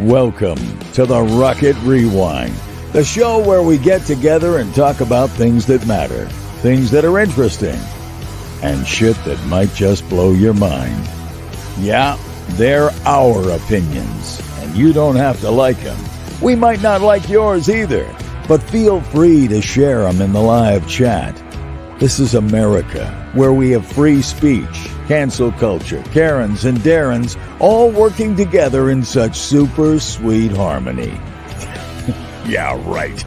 Welcome to the Rocket Rewind, the show where we get together and talk about things that matter, things that are interesting, and shit that might just blow your mind. Yeah, they're our opinions, and you don't have to like them. We might not like yours either, but feel free to share them in the live chat. This is America, where we have free speech, cancel culture, Karens and Darrens, all working together in such super sweet harmony. Yeah, right.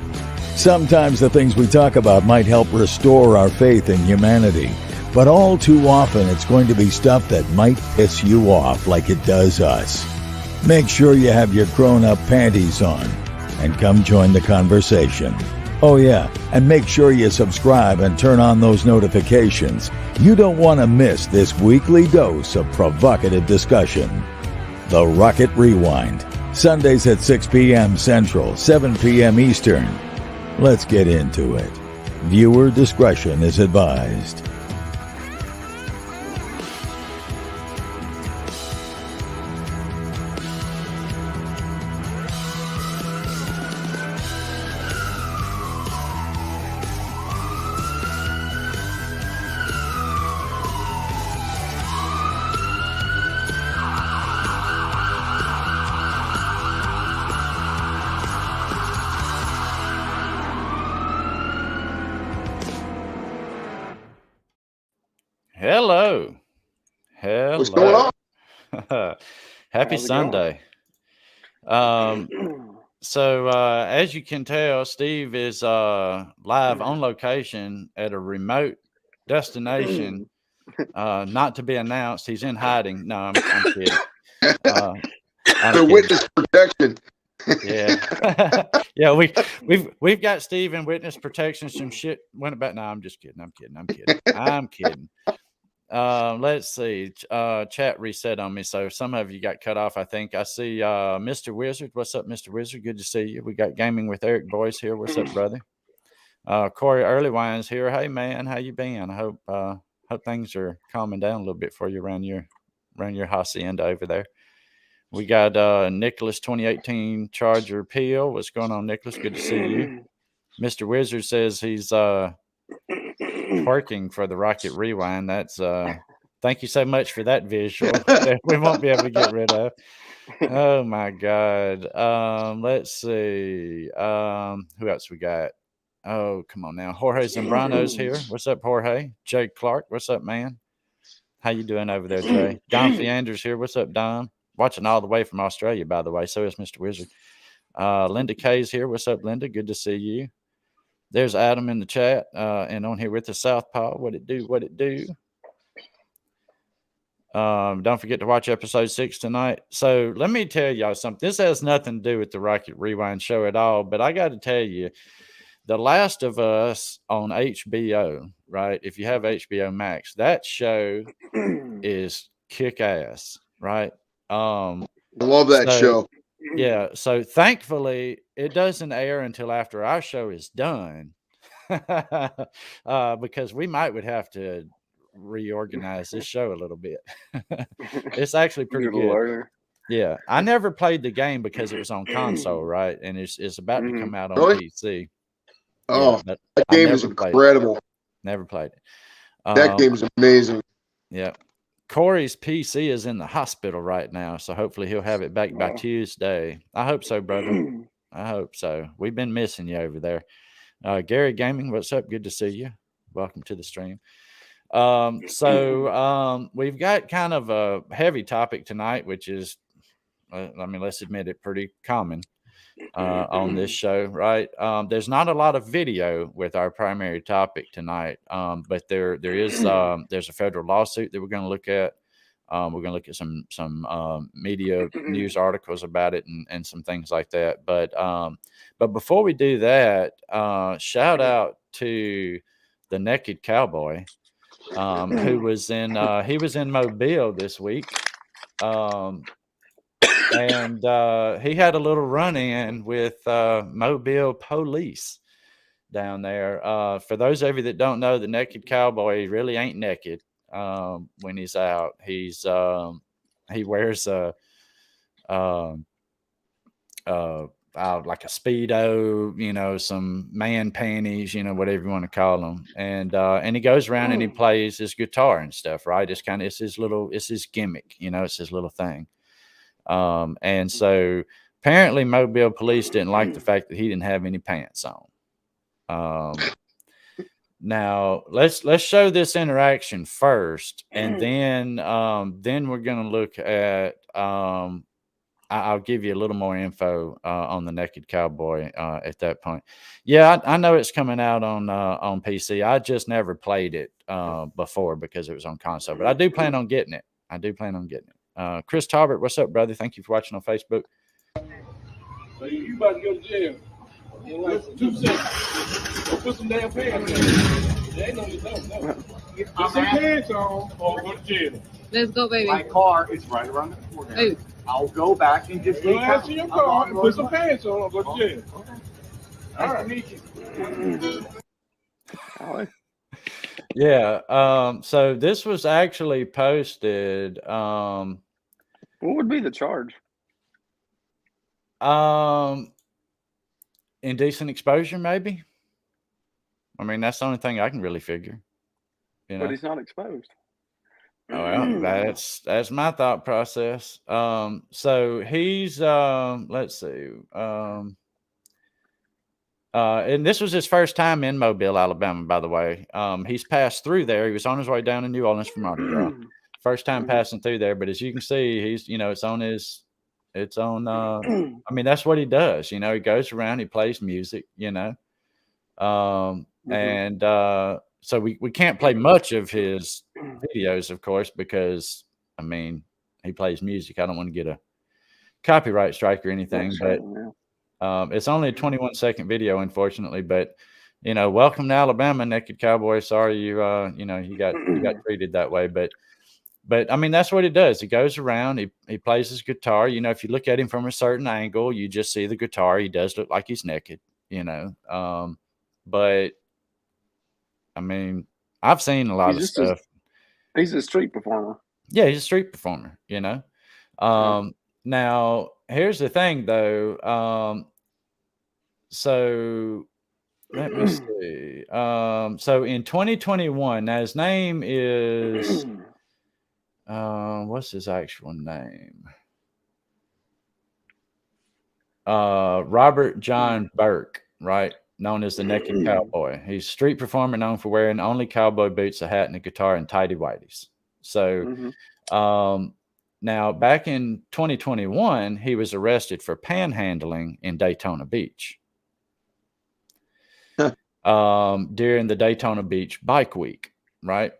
Sometimes the things we talk about might help restore our faith in humanity, but all too often it's going to be stuff that might piss you off like it does us. Make sure you have your grown-up panties on and come join the conversation. Oh yeah, and make sure you subscribe and turn on those notifications. You don't want to miss this weekly dose of provocative discussion. The Rocket Rewind, Sundays at 6 p.m. Central, 7 p.m. Eastern. Let's get into it. Viewer discretion is advised. Hello. What's going on? Happy Sunday. So as you can tell, Steve is live on location at a remote destination, not to be announced. He's in hiding. No, I'm kidding. The witness protection. Yeah. Yeah, we've got Steve in witness protection. Some shit went about. No, I'm just kidding. I'm kidding. Let's see. Chat reset on me, so some of you got cut off. I think I see Mr. Wizard. What's up, Mr. Wizard? Good to see you. We got Gaming with Eric Boyce here. What's up, brother? Corey Earlywine's here. Hey man, how you been? I hope things are calming down a little bit for you around your hacienda over there. We got Nicholas 2018 Charger Peel. What's going on, Nicholas? Good to see you. Mr. Wizard says he's working for the Rocket Rewind. That's thank you so much for that visual that we won't be able to get rid of. Oh my god. Let's see. Who else we got? Oh, come on now. Jorge Zambrano's here. What's up, Jorge? Jake Clark, what's up, man? How you doing over there, Jay? Don Theanders here. What's up, Don? Watching all the way from Australia, by the way. So is Mr. Wizard. Linda K's here. What's up, Linda? Good to see you. There's Adam in the chat, and on here with the Southpaw. What it do? Don't forget to watch episode 6 tonight. So let me tell y'all something. This has nothing to do with the Rocket Rewind show at all, but I got to tell you, The Last of Us on HBO, right? If you have HBO Max, that show is kick-ass, right? I love that show. Yeah, so thankfully it doesn't air until after our show is done, because we would have to reorganize this show a little bit. It's actually pretty good. Yeah, I never played the game because it was on console, right? And it's about to come out on PC. Oh, yeah, that game is incredible. Never played it. That game is amazing. Yeah. Corey's PC is in the hospital right now, so hopefully he'll have it back by Tuesday. I hope so, brother. I hope so. We've been missing you over there. Gary Gaming, what's up? Good to see you. Welcome to the stream. So we've got kind of a heavy topic tonight, which is, let's admit it, pretty common on this show, right? There's not a lot of video with our primary topic tonight, but there's a federal lawsuit that we're going to look at. We're going to look at some media news articles about it and some things like that. But before we do that, shout out to the Naked Cowboy, who was in Mobile this week. And he had a little run-in with Mobile police down there. For those of you that don't know, the Naked Cowboy really ain't naked when he's out. He wears a like a Speedo, you know, some man panties, you know, whatever you want to call them. And he goes around and he plays his guitar and stuff, right? It's his gimmick, you know, it's his little thing. And so apparently Mobile police didn't like the fact that he didn't have any pants on. Now let's show this interaction first, and then we're going to look at, I'll give you a little more info on the Naked Cowboy at that point. Yeah, I know it's coming out on PC. I just never played it before because it was on console, but I do plan on getting it. Chris Talbert, what's up, brother? Thank you for watching on Facebook. So you about to go to jail in like 2 seconds. Go put some damn pants on. They ain't no. Put some pants on or go to jail. Let's go, baby. My car is right around the corner. Hey. I'll go back and just go out to your car and put some pants on or go to jail. Okay. Nice to meet you. Yeah. So this was actually posted. What would be the charge? Indecent exposure, maybe. I mean, that's the only thing I can really figure. You know? But he's not exposed. Oh, well, that's my thought process. So he's let's see. And this was his first time in Mobile, Alabama, by the way. He's passed through there. He was on his way down to New Orleans from Mardi Gras. First time passing through there, but as you can see, he's, you know, it's on I mean, that's what he does. You know, he goes around, he plays music, you know. So we can't play much of his videos, of course, because I mean, he plays music. I don't want to get a copyright strike or anything, but it's only a 21-second video, unfortunately. But you know, welcome to Alabama, Naked Cowboy. Sorry you got treated that way, but I mean, that's what he does. He goes around, he plays his guitar. You know, if you look at him from a certain angle, you just see the guitar. He does look like he's naked, you know. But I mean, I've seen a lot of stuff. He's a street performer. Yeah, he's a street performer, you know. Now, here's the thing, though. So let me see. So in 2021, now his name is what's his actual name? Robert John Burke, right? Known as the Naked Cowboy. He's a street performer known for wearing only cowboy boots, a hat, and a guitar, and tighty whities. So now back in 2021, he was arrested for panhandling in Daytona Beach during the Daytona Beach Bike Week, right?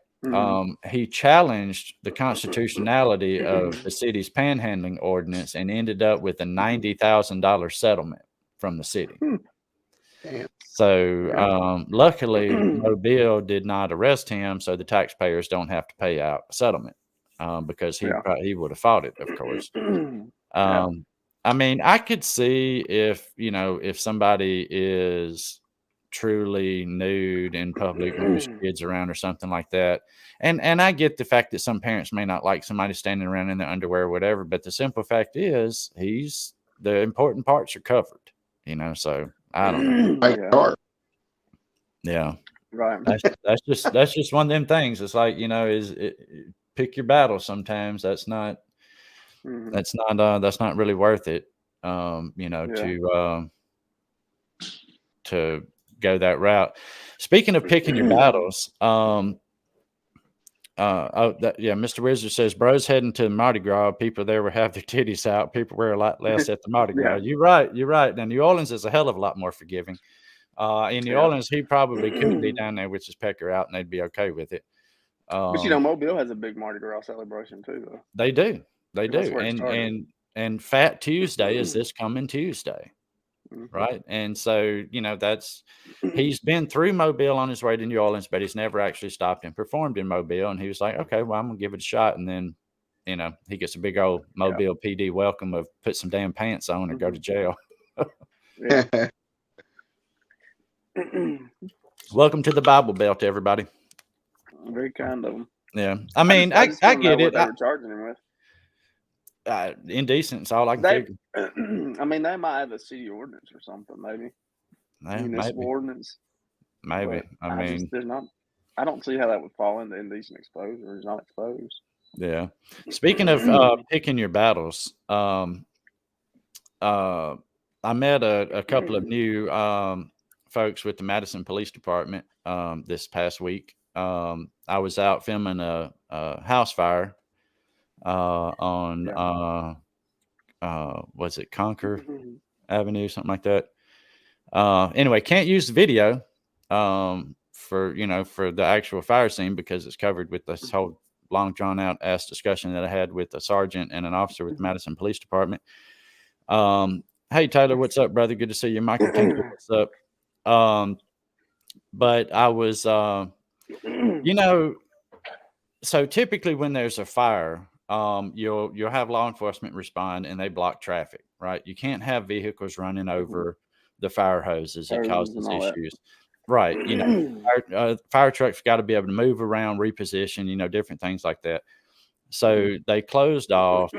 He challenged the constitutionality of the city's panhandling ordinance and ended up with a $90,000 settlement from the city. So luckily, Mobile did not arrest him, so the taxpayers don't have to pay out a settlement because he would have fought it, of course. I mean, I could see if somebody is truly nude in public when there's kids around or something like that. And I get the fact that some parents may not like somebody standing around in their underwear or whatever, but the simple fact is the important parts are covered, you know, so I don't know. Yeah. Right. That's just one of them things. It's like, you know, pick your battle sometimes. That's not really worth it. You know, to go that route. Speaking of picking your battles, Mr. Wizard says, bros heading to Mardi Gras, people there will have their titties out. People wear a lot less at the Mardi Gras. You're right. Now, New Orleans is a hell of a lot more forgiving. In New Orleans, he probably could be down there with his pecker out and they'd be okay with it. But you know, Mobile has a big Mardi Gras celebration too, though. They do. And Fat Tuesday is this coming Tuesday. Right. And so, you know, he's been through Mobile on his way to New Orleans, but he's never actually stopped and performed in Mobile. And he was like, okay, well, I'm going to give it a shot. And then, you know, he gets a big old Mobile PD welcome of put some damn pants on or go to jail. Welcome to the Bible Belt, everybody. Very kind of them. Yeah. I mean, I get it. They were charging him with. Indecent is all I can figure. I mean, they might have a city ordinance or something, maybe. Municipal ordinance. Maybe. I mean, there's not. I don't see how that would fall into indecent exposure. It's not exposed. Yeah. Speaking of picking your battles, I met a couple of new folks with the Madison Police Department this past week. I was out filming a house fire on was it Conquer Avenue, something like that. Anyway, can't use the video for the actual fire scene because it's covered with this whole long drawn out ass discussion that I had with a sergeant and an officer with the Madison Police Department. Hey Taylor, what's up, brother? Good to see you. Michael Tinker, what's up? But I was so typically when there's a fire, you'll have law enforcement respond and they block traffic, right? You can't have vehicles running over the fire hoses. It causes issues. Right. Fire trucks got to be able to move around, reposition, different things like that. So they closed off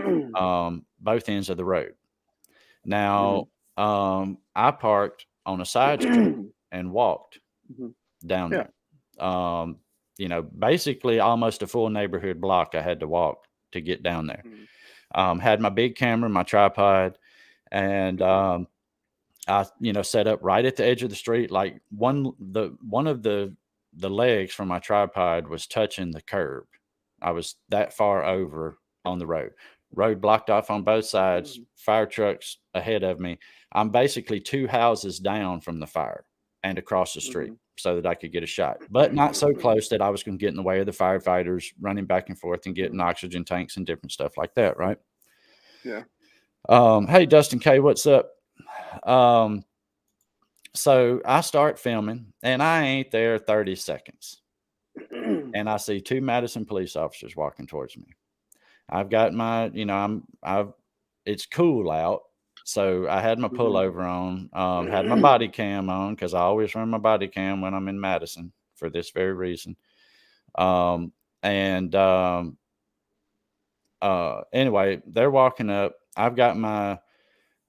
both ends of the road. Now, I parked on a side street and walked down there. Basically almost a full neighborhood block I had to walk to get down there. Had my big camera, my tripod, and I, set up right at the edge of the street. Like one of the legs from my tripod was touching the curb. I was that far over on the road. Road blocked off on both sides. Fire trucks ahead of me. I'm basically 2 houses down from the fire and across the street so that I could get a shot, but not so close that I was going to get in the way of the firefighters running back and forth and getting oxygen tanks and different stuff like that. Right. Yeah. Hey, Dustin K, what's up? So I start filming and I ain't there 30 seconds and I see 2 Madison police officers walking towards me. I've got my, it's cool out. So I had my pullover on, had my body cam on because I always run my body cam when I'm in Madison for this very reason. Anyway, they're walking up. I've got my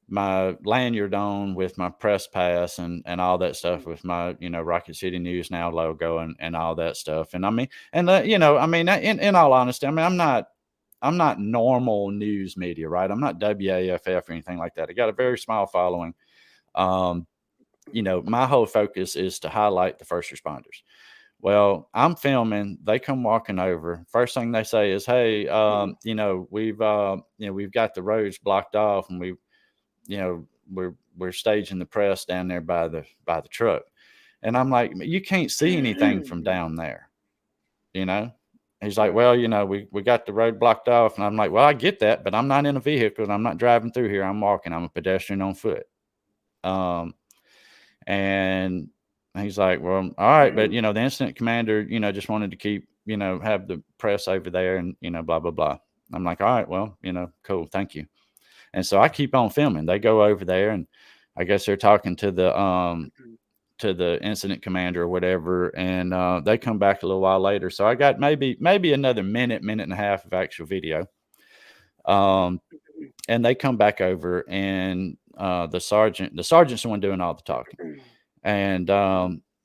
lanyard on with my press pass and all that stuff with my, Rocket City News Now logo and all that stuff. And I mean, and in all honesty, I mean, I'm not normal news media, right? I'm not WAFF or anything like that. I got a very small following. My whole focus is to highlight the first responders. Well, I'm filming, they come walking over. First thing they say is, hey, we've got the roads blocked off and we're staging the press down there by the truck. And I'm like, you can't see anything from down there, He's like, well, we got the road blocked off. And I'm like, well, I get that, but I'm not in a vehicle and I'm not driving through here. I'm walking. I'm a pedestrian on foot. And he's like, well, all right. But, the incident commander, just wanted to keep, have the press over there and, blah, blah, blah. I'm like, all right, well, cool. Thank you. And so I keep on filming. They go over there and I guess they're talking to the incident commander or whatever. And they come back a little while later. So I got maybe another minute and a half of actual video. And they come back over and the sergeant's the one doing all the talking. And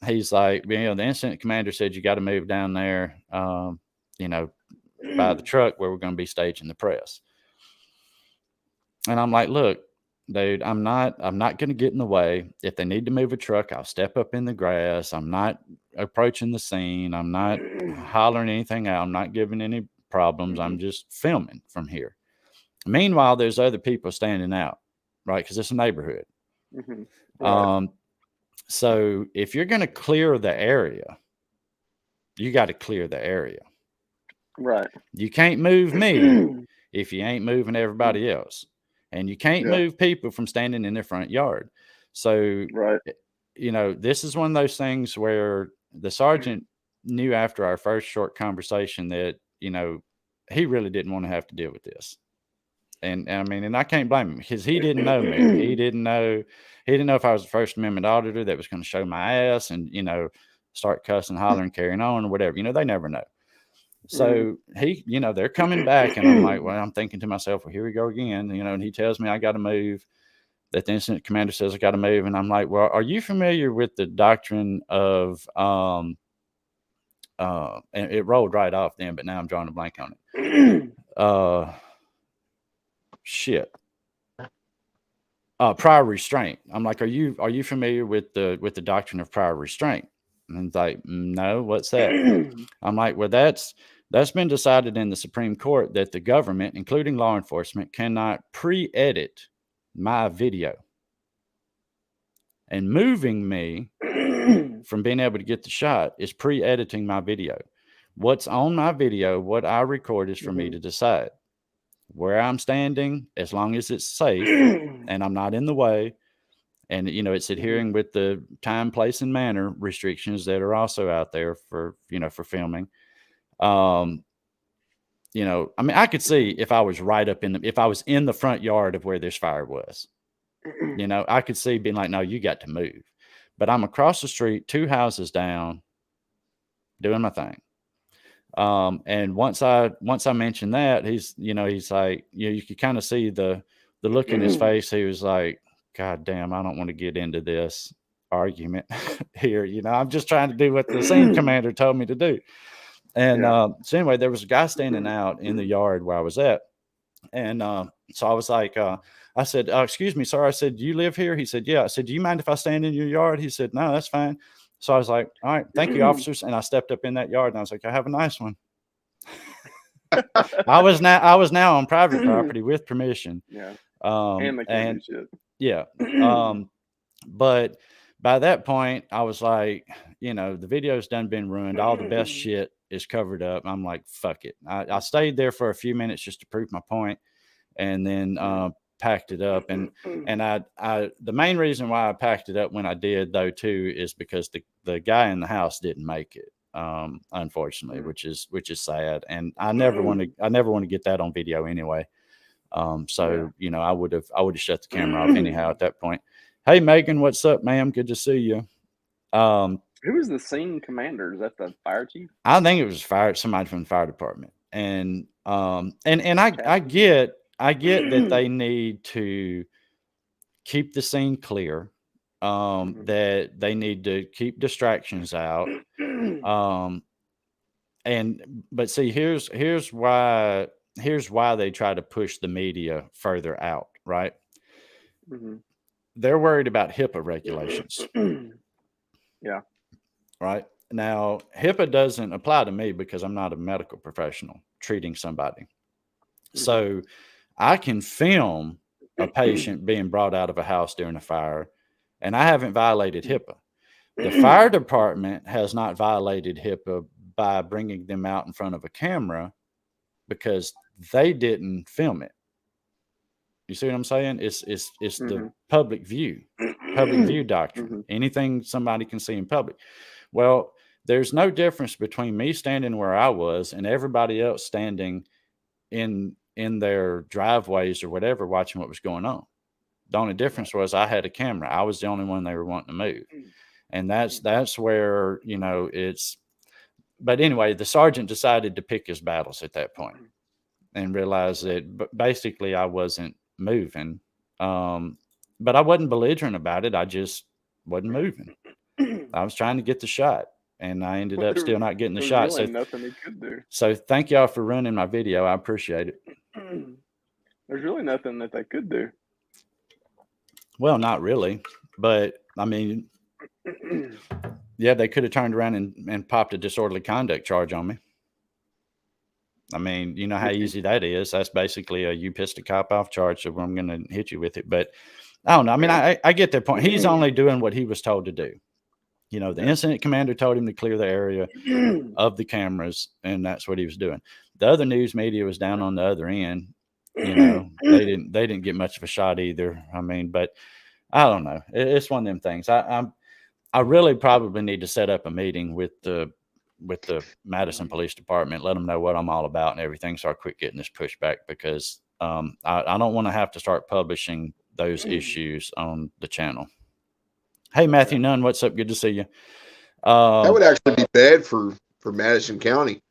he's like, the incident commander said, you got to move down there, by the truck where we're going to be staging the press. And I'm like, look, dude, I'm not going to get in the way. If they need to move a truck, I'll step up in the grass. I'm not approaching the scene. I'm not hollering anything out. I'm not giving any problems. I'm just filming from here. Meanwhile, there's other people standing out, right? Because it's a neighborhood. Right. So if you're going to clear the area, you got to clear the area. Right. You can't move me if you ain't moving everybody else. And you can't move people from standing in their front yard. So, this is one of those things where the sergeant knew after our first short conversation that, he really didn't want to have to deal with this. And I mean, and I can't blame him because he didn't know me. He didn't know if I was a First Amendment auditor that was going to show my ass and, start cussing, hollering, carrying on or whatever. They never know. So he, they're coming back, and I'm like, well, I'm thinking to myself, well, here we go again, and he tells me I got to move, that the incident commander says I got to move. And I'm like, well, are you familiar with the doctrine of, and it rolled right off then, but now I'm drawing a blank on it. Prior restraint. I'm like, are you familiar with the doctrine of prior restraint? And he's like, no, what's that? I'm like, well, that's been decided in the Supreme Court that the government, including law enforcement, cannot pre-edit my video. And moving me from being able to get the shot is pre-editing my video. What's on my video, what I record, is for me to decide. Where I'm standing, as long as it's safe and I'm not in the way, and it's adhering with the time, place, and manner restrictions that are also out there for for filming. I mean, I could see if I was if I was in the front yard of where this fire was, I could see being like, no, you got to move. But I'm across the street, 2 houses down, doing my thing. And once I mentioned that, he's like, you could kind of see the look in his face. He was like, God damn, I don't want to get into this argument here. I'm just trying to do what the scene commander told me to do. And so anyway, there was a guy standing out in the yard where I was at. And so I was like, I said, excuse me, sir. I said, do you live here? He said, yeah. I said, do you mind if I stand in your yard? He said, no, that's fine. So I was like, all right, thank you, officers. And I stepped up in that yard, and I was like, I have a nice one. I was now on private property with permission. Yeah. Yeah. But by that point, I was like, the video's done been ruined. All the best shit is covered up. I'm like, fuck it. I stayed there for a few minutes just to prove my point, and then packed it up. And I the main reason why I packed it up when I did, though, too, is because the guy in the house didn't make it, unfortunately, which is sad. And I never want to get that on video anyway. So I would have shut the camera off anyhow at that point. Hey, Megan, what's up, ma'am? Good to see you. Who was the scene commander? Is that the fire chief? I think it was somebody from the fire department. And I get that they need to keep the scene clear, that they need to keep distractions out. But see, here's why they try to push the media further out, right? They're worried about HIPAA regulations. Yeah. Right. Now, HIPAA doesn't apply to me because I'm not a medical professional treating somebody. So I can film a patient being brought out of a house during a fire, and I haven't violated HIPAA. The fire department has not violated HIPAA by bringing them out in front of a camera because they didn't film it. You see what I'm saying? It's the public view doctrine. Anything somebody can see in public. Well, there's no difference between me standing where I was and everybody else standing in their driveways or whatever, watching what was going on. The only difference was I had a camera. I was the only one they were wanting to move. And that's where, but anyway, the sergeant decided to pick his battles at that point and realized that basically I wasn't moving. But I wasn't belligerent about it. I just wasn't moving. I was trying to get the shot, and I ended up still not getting the shot. Really nothing he could do. So thank y'all for running my video. I appreciate it. There's really nothing that they could do. Well, not really, but I mean, yeah, they could have turned around and popped a disorderly conduct charge on me. I mean, you know how easy that is. That's basically you pissed a cop off charge, so I'm going to hit you with it. But I don't know. I mean, I get that point. He's only doing what he was told to do. The incident commander told him to clear the area of the cameras, and that's what he was doing. The other news media was down on the other end. They didn't get much of a shot either. I mean, but I don't know. It's one of them things. I really probably need to set up a meeting with the Madison Police Department, let them know what I'm all about and everything, so I quit getting this pushback, because I don't want to have to start publishing those issues on the channel. Hey, Matthew Nunn, what's up? Good to see you. That would actually be bad for Madison County.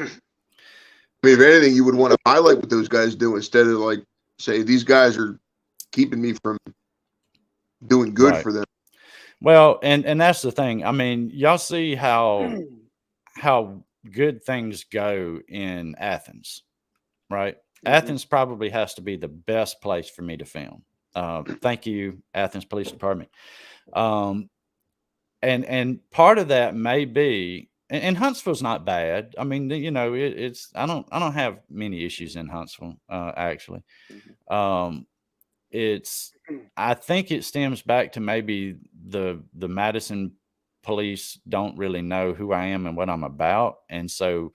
I mean, if anything, you would want to highlight what those guys do instead of like say these guys are keeping me from doing good for them. Well, and that's the thing. I mean, y'all see how good things go in Athens, right? Athens probably has to be the best place for me to film. Thank you, Athens Police Department. And part of that may be, and Huntsville's not bad. I mean, you know, it's I don't have many issues in Huntsville, actually. I think it stems back to maybe the Madison police don't really know who I am and what I'm about, and so,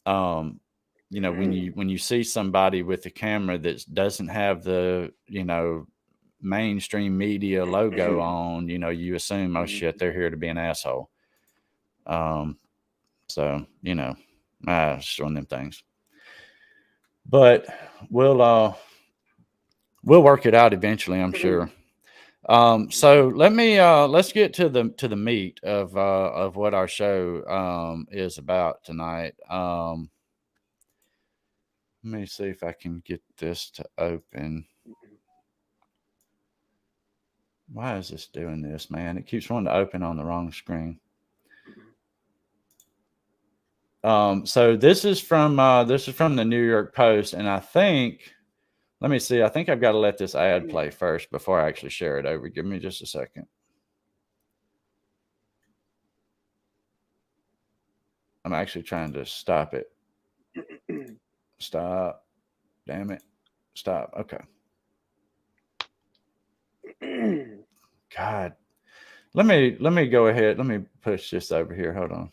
you know, when you see somebody with a camera that doesn't have the, you know, mainstream media logo on, you know, you assume, oh shit, they're here to be an asshole. So, you know, just one of them things. But we'll work it out eventually, I'm sure. So let's get to the meat of what our show is about tonight. Let me see if I can get this to open. Why is this doing this, man? It keeps wanting to open on the wrong screen. So this is from the New York Post, and I think, let me see, I think I've got to let this ad play first before I actually share it over. Give me just a second. I'm actually trying to stop it. Stop. Damn it. Stop. Okay. God. Let me go ahead. Let me push this over here. Hold on.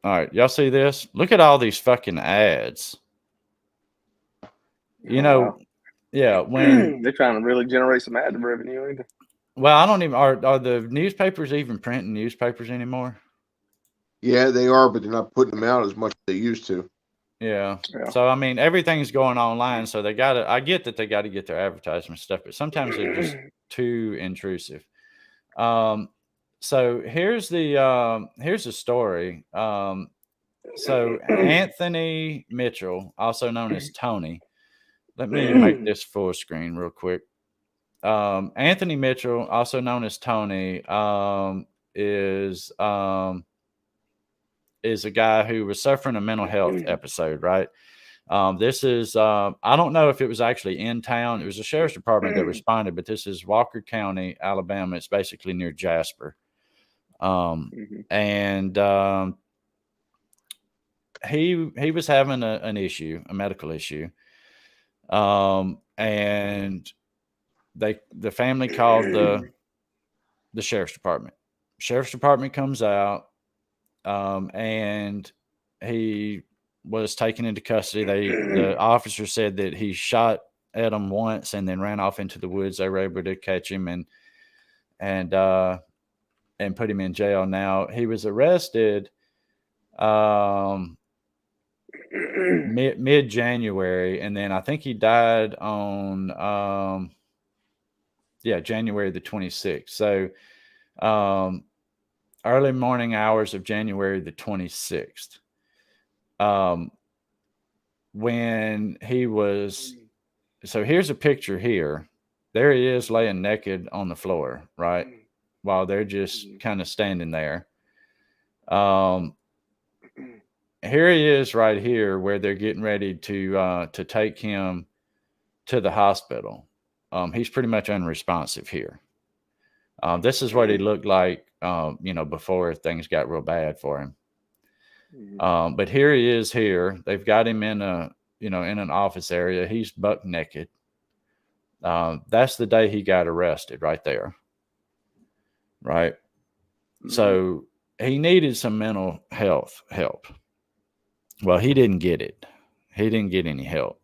All right, y'all see this? Look at all these fucking ads. You know, yeah, when they're trying to really generate some ad revenue, ain't they? Well, I don't even are the newspapers even printing newspapers anymore? Yeah, they are, but they're not putting them out as much as they used to. Yeah. So I mean, everything's going online, so they gotta, I get that they gotta get their advertisement stuff, but sometimes they're just too intrusive. So here's the story. So Anthony Mitchell, also known as Tony. Let me make this full screen real quick. Anthony Mitchell, also known as Tony, is a guy who was suffering a mental health episode, right? This is, I don't know if it was actually in town. It was the sheriff's department that responded, but this is Walker County, Alabama. It's basically near Jasper. And he was having an issue, a medical issue. And the family called the sheriff's department. Sheriff's department comes out, and he was taken into custody. The officer said that he shot at him once and then ran off into the woods. They were able to catch him and put him in jail. Now he was arrested mid-January, and then I think he died on January the 26th. So early morning hours of January the 26th. When he was, so here's a picture here. There he is laying naked on the floor, right? While they're just kind of standing there. Here he is right here where they're getting ready to take him to the hospital. He's pretty much unresponsive here. This is what he looked like, before things got real bad for him. But here he is here. They've got him in in an office area. He's buck naked. That's the day he got arrested right there. Right. So he needed some mental health help. Well, he didn't get it. He didn't get any help.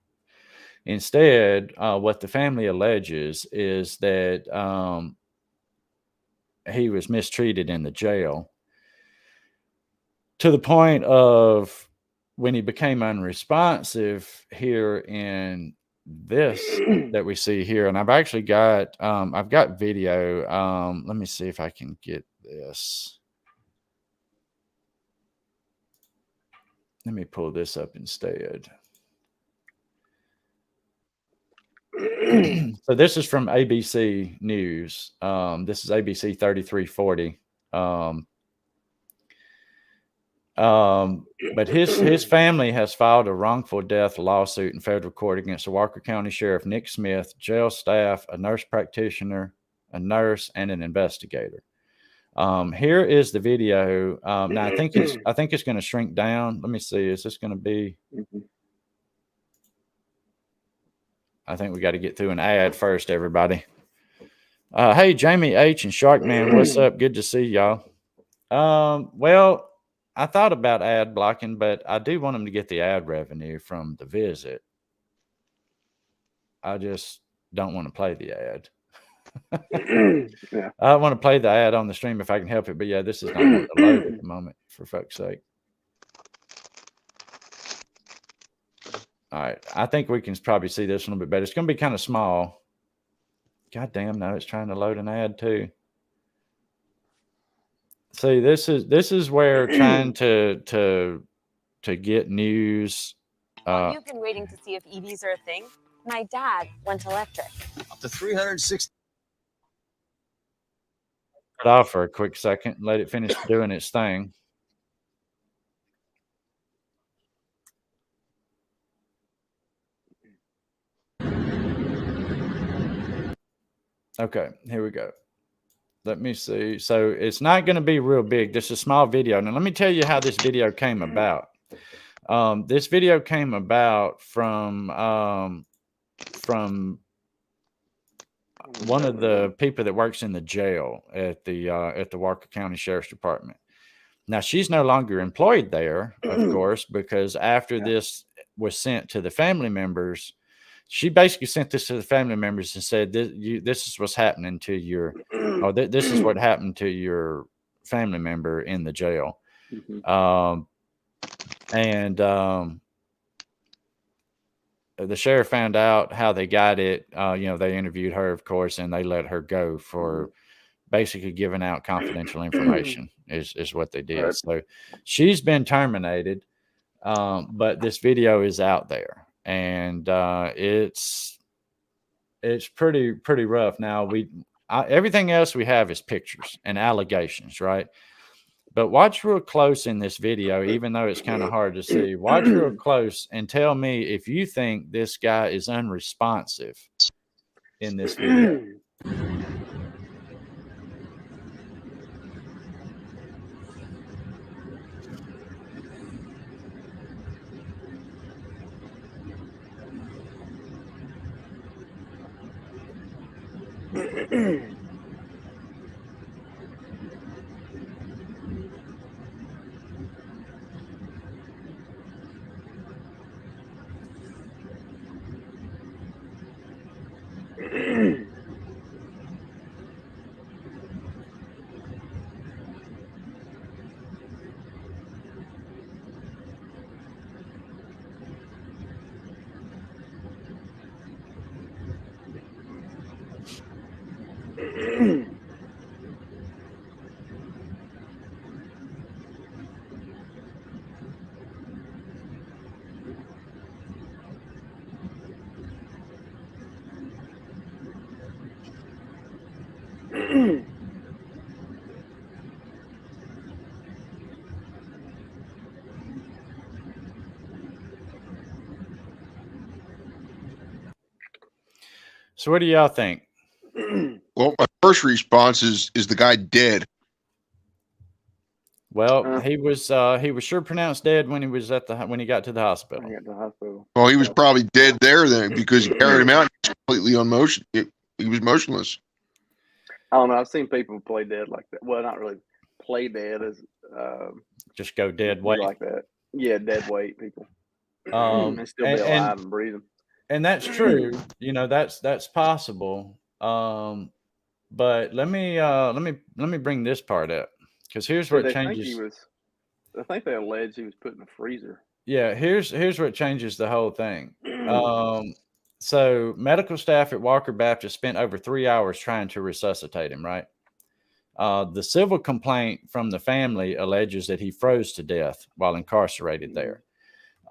Instead, what the family alleges is that he was mistreated in the jail to the point of when he became unresponsive here in this that we see here. And I've actually got, I've got video. Let me see if I can get this. Let me pull this up instead. So this is from ABC News. This is ABC 3340. But his family has filed a wrongful death lawsuit in federal court against the Walker County Sheriff Nick Smith, jail staff, a nurse practitioner, a nurse, and an investigator. Here is the video. Now I think it's going to shrink down. Let me see. Is this going to be? I think we got to get through an ad first, everybody. Hey, Jamie H and Sharkman, what's up? Good to see y'all. Well, I thought about ad blocking, but I do want them to get the ad revenue from the visit. I just don't want to play the ad. Yeah. I want to play the ad on the stream if I can help it, but yeah, this is not going to load at the moment, for fuck's sake. All right, I think we can probably see this a little bit better. It's going to be kind of small. God damn, no, it's trying to load an ad too. See, this is where trying to get news. You've been waiting to see if EVs are a thing. My dad went electric. Up to 360. Cut off for a quick second. Let it finish doing its thing. Okay, here we go. Let me see. So it's not going to be real big. This is a small video. Now, let me tell you how this video came about. This video came about from one of the people that works in the jail at the Walker County Sheriff's Department. Now, she's no longer employed there, of course, because after this was sent to the family members, she basically sent this to the family members and said, this is what's happening to your, or this is what happened to your family member in the jail. The sheriff found out how they got it. They interviewed her, of course, and they let her go for basically giving out confidential information is what they did. Right. So she's been terminated, but this video is out there. And it's pretty rough. Now everything else we have is pictures and allegations, right? But watch real close in this video, even though it's kind of hard to see. Watch real close and tell me if you think this guy is unresponsive in this video. So what do y'all think? Well, my first response is the guy dead? Well, he was sure pronounced dead when he was when he got to the hospital. Well, he was probably dead there then, because he carried him out completely unmotion. He was motionless. I don't know. I've seen people play dead like that. Well, not really play dead, as just go dead weight like that. Yeah, dead weight people. And still be alive and breathing. And that's true. That's possible. But let me bring this part up, because here's where it changes. I think they alleged he was put in a freezer. Yeah, here's where it changes the whole thing. So medical staff at Walker Baptist spent over 3 hours trying to resuscitate him, right? The civil complaint from the family alleges that he froze to death while incarcerated there.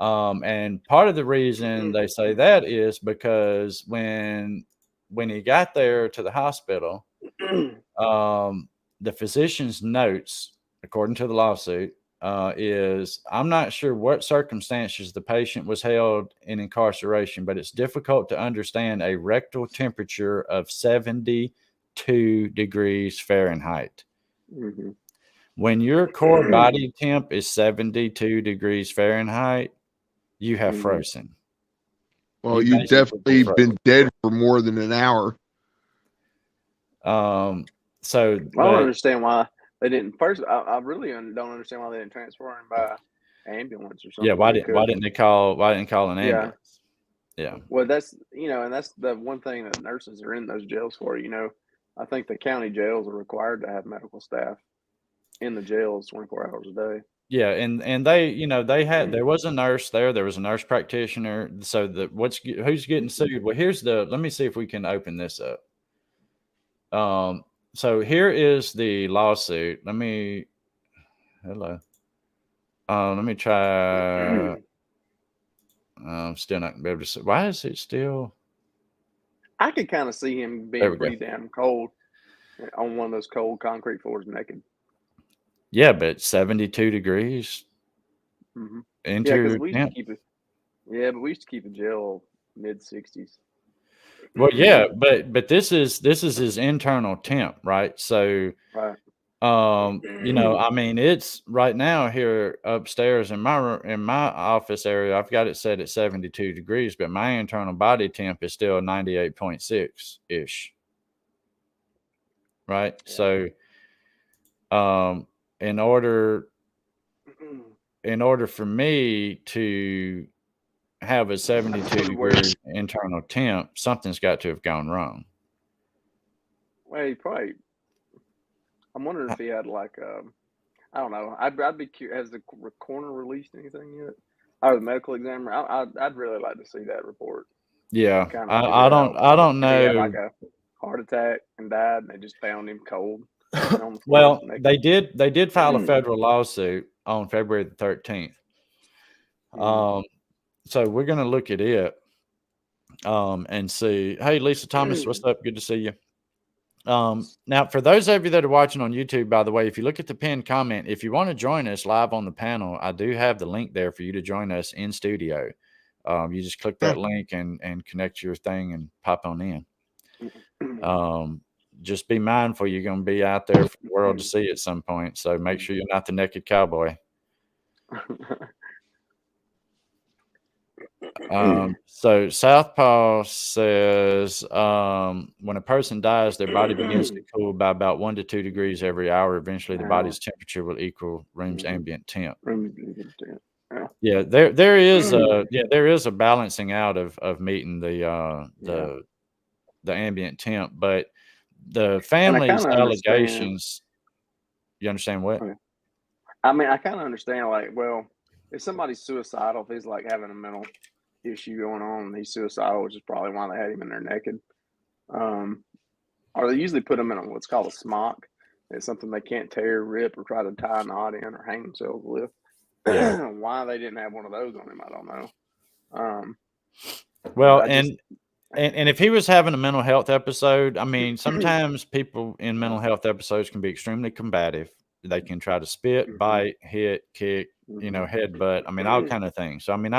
And part of the reason they say that is because when he got there to the hospital, the physician's notes, according to the lawsuit, is I'm not sure what circumstances the patient was held in incarceration, but it's difficult to understand a rectal temperature of 72 degrees Fahrenheit. When your core body temp is 72 degrees Fahrenheit, you have frozen. Well, you've definitely been dead for more than an hour. So I don't understand why they didn't. First, I really don't understand why they didn't transfer him by ambulance or something. Yeah, why didn't they call an ambulance? Yeah. Well, that's and that's the one thing that nurses are in those jails for. I think the county jails are required to have medical staff in the jails 24 hours a day. Yeah, and they there was a nurse there. There was a nurse practitioner. So who's getting sued? Well, let me see if we can open this up. So here is the lawsuit. Let me try. I'm still not gonna be able to see. Why is it still? I could kind of see him being pretty damn cold on one of those cold concrete floors naked. Yeah, but 72 degrees. Interior temp. But we used to keep a jail mid-60s. Well, yeah, but this is his internal temp, right? So, right. I mean, it's right now here upstairs in my office area. I've got it set at 72 degrees, but my internal body temp is still 98.6 ish. Right. Yeah. So, in order for me to have a 72 degree internal temp, something's got to have gone wrong. Well, I'm wondering if he had like I don't know. I'd be curious. Has the coroner released anything yet? Or the medical examiner? I'd really like to see that report. Yeah, I don't know. He had like a heart attack and died, and they just found him cold. Well, they did file a federal lawsuit on February the 13th. So we're going to look at it and see. Hey, Lisa Thomas, what's up? Good to see you. Now, for those of you that are watching on YouTube, by the way, if you look at the pinned comment, if you want to join us live on the panel, I do have the link there for you to join us in studio. You just click that link and connect your thing and pop on in. Just be mindful, you're going to be out there for the world to see at some point. So make sure you're not the naked cowboy. So Southpaw says when a person dies, their body begins to cool by about 1 to 2 degrees every hour. Eventually, the body's temperature will equal room's ambient temp. Yeah, there is a balancing out of meeting the ambient temp, but the family's allegations. You understand what? I mean, I kind of understand. Like, well, if somebody's suicidal, if he's like having a mental issue going on and he's suicidal, which is probably why they had him in there naked. Or they usually put him in what's called a smock. It's something they can't tear, rip, or try to tie a knot in or hang themselves with. Yeah. Why they didn't have one of those on him, I don't know. Well, and if he was having a mental health episode, I mean, sometimes people in mental health episodes can be extremely combative. They can try to spit, bite, hit, kick, headbutt. I mean, all kind of things. So, I mean,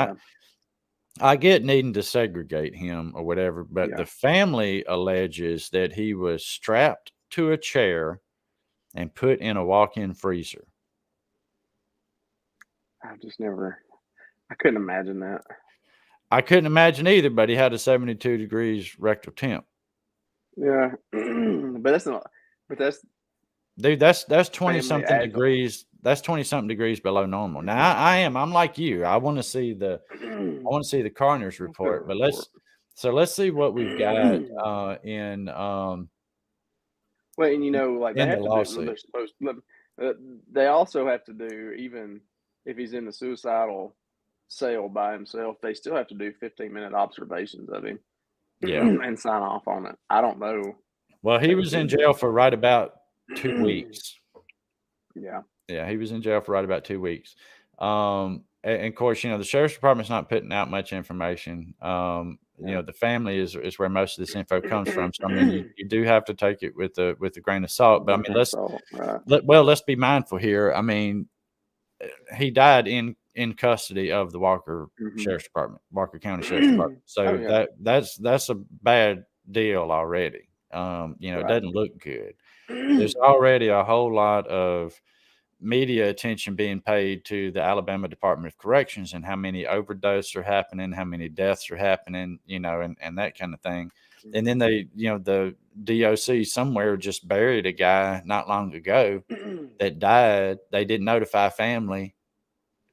I get needing to segregate him or whatever, but the family alleges that he was strapped to a chair and put in a walk-in freezer. I couldn't imagine that. I couldn't imagine either, but he had a 72 degrees rectal temp. Yeah. But that's dude, that's 20 something degrees. That's 20 something degrees below normal. Now I'm like you. I want to see the coroner's report, but let's see what we've got in well, and like they have to do, they're supposed to, they also have to do, even if he's in the suicidal cell by himself, they still have to do 15-minute observations of him. Yeah. And sign off on it. I don't know. Well, he was in jail for right about 2 weeks. Yeah. Yeah, he was in jail for right about 2 weeks. And of course, the sheriff's department's not putting out much information. The family is where most of this info comes from. So I mean, you do have to take it with a grain of salt. But I mean, let's be mindful here. I mean, he died in custody of the Walker Sheriff's Department, Walker County Sheriff's Department. So that's a bad deal already. It doesn't look good. There's already a whole lot of media attention being paid to the Alabama Department of Corrections and how many overdoses are happening, how many deaths are happening, and that kind of thing. And then they, the DOC somewhere just buried a guy not long ago that died. They didn't notify family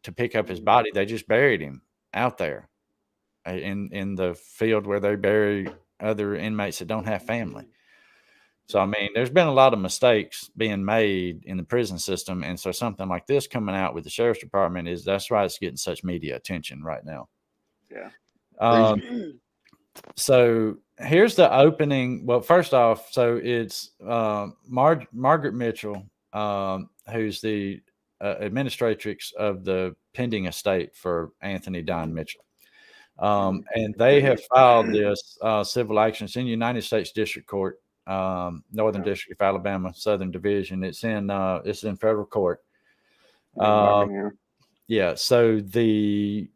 to pick up his body. They just buried him out there in the field where they bury other inmates that don't have family. So, I mean, there's been a lot of mistakes being made in the prison system. And so something like this coming out with the sheriff's department that's why it's getting such media attention right now. Yeah. So here's the opening. Well, first off, so it's Margaret Mitchell, who's the administratrix of the pending estate for Anthony Don Mitchell. And they have filed this civil actions in United States District Court. Northern District of Alabama, Southern Division. It's in federal court. Yeah. So the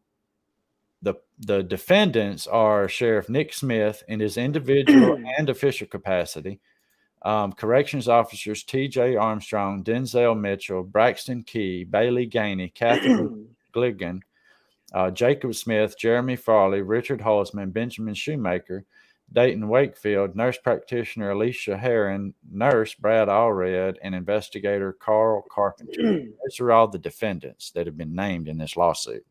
defendants are Sheriff Nick Smith in his individual and official capacity, corrections officers T.J. Armstrong, Denzel Mitchell, Braxton Key, Bailey Gainey, Catherine Gligan, Jacob Smith, Jeremy Farley, Richard Holzman, Benjamin Shoemaker, Dayton Wakefield, nurse practitioner Alicia Herron, nurse Brad Allred, and investigator Carl Carpenter. Those are all the defendants that have been named in this lawsuit.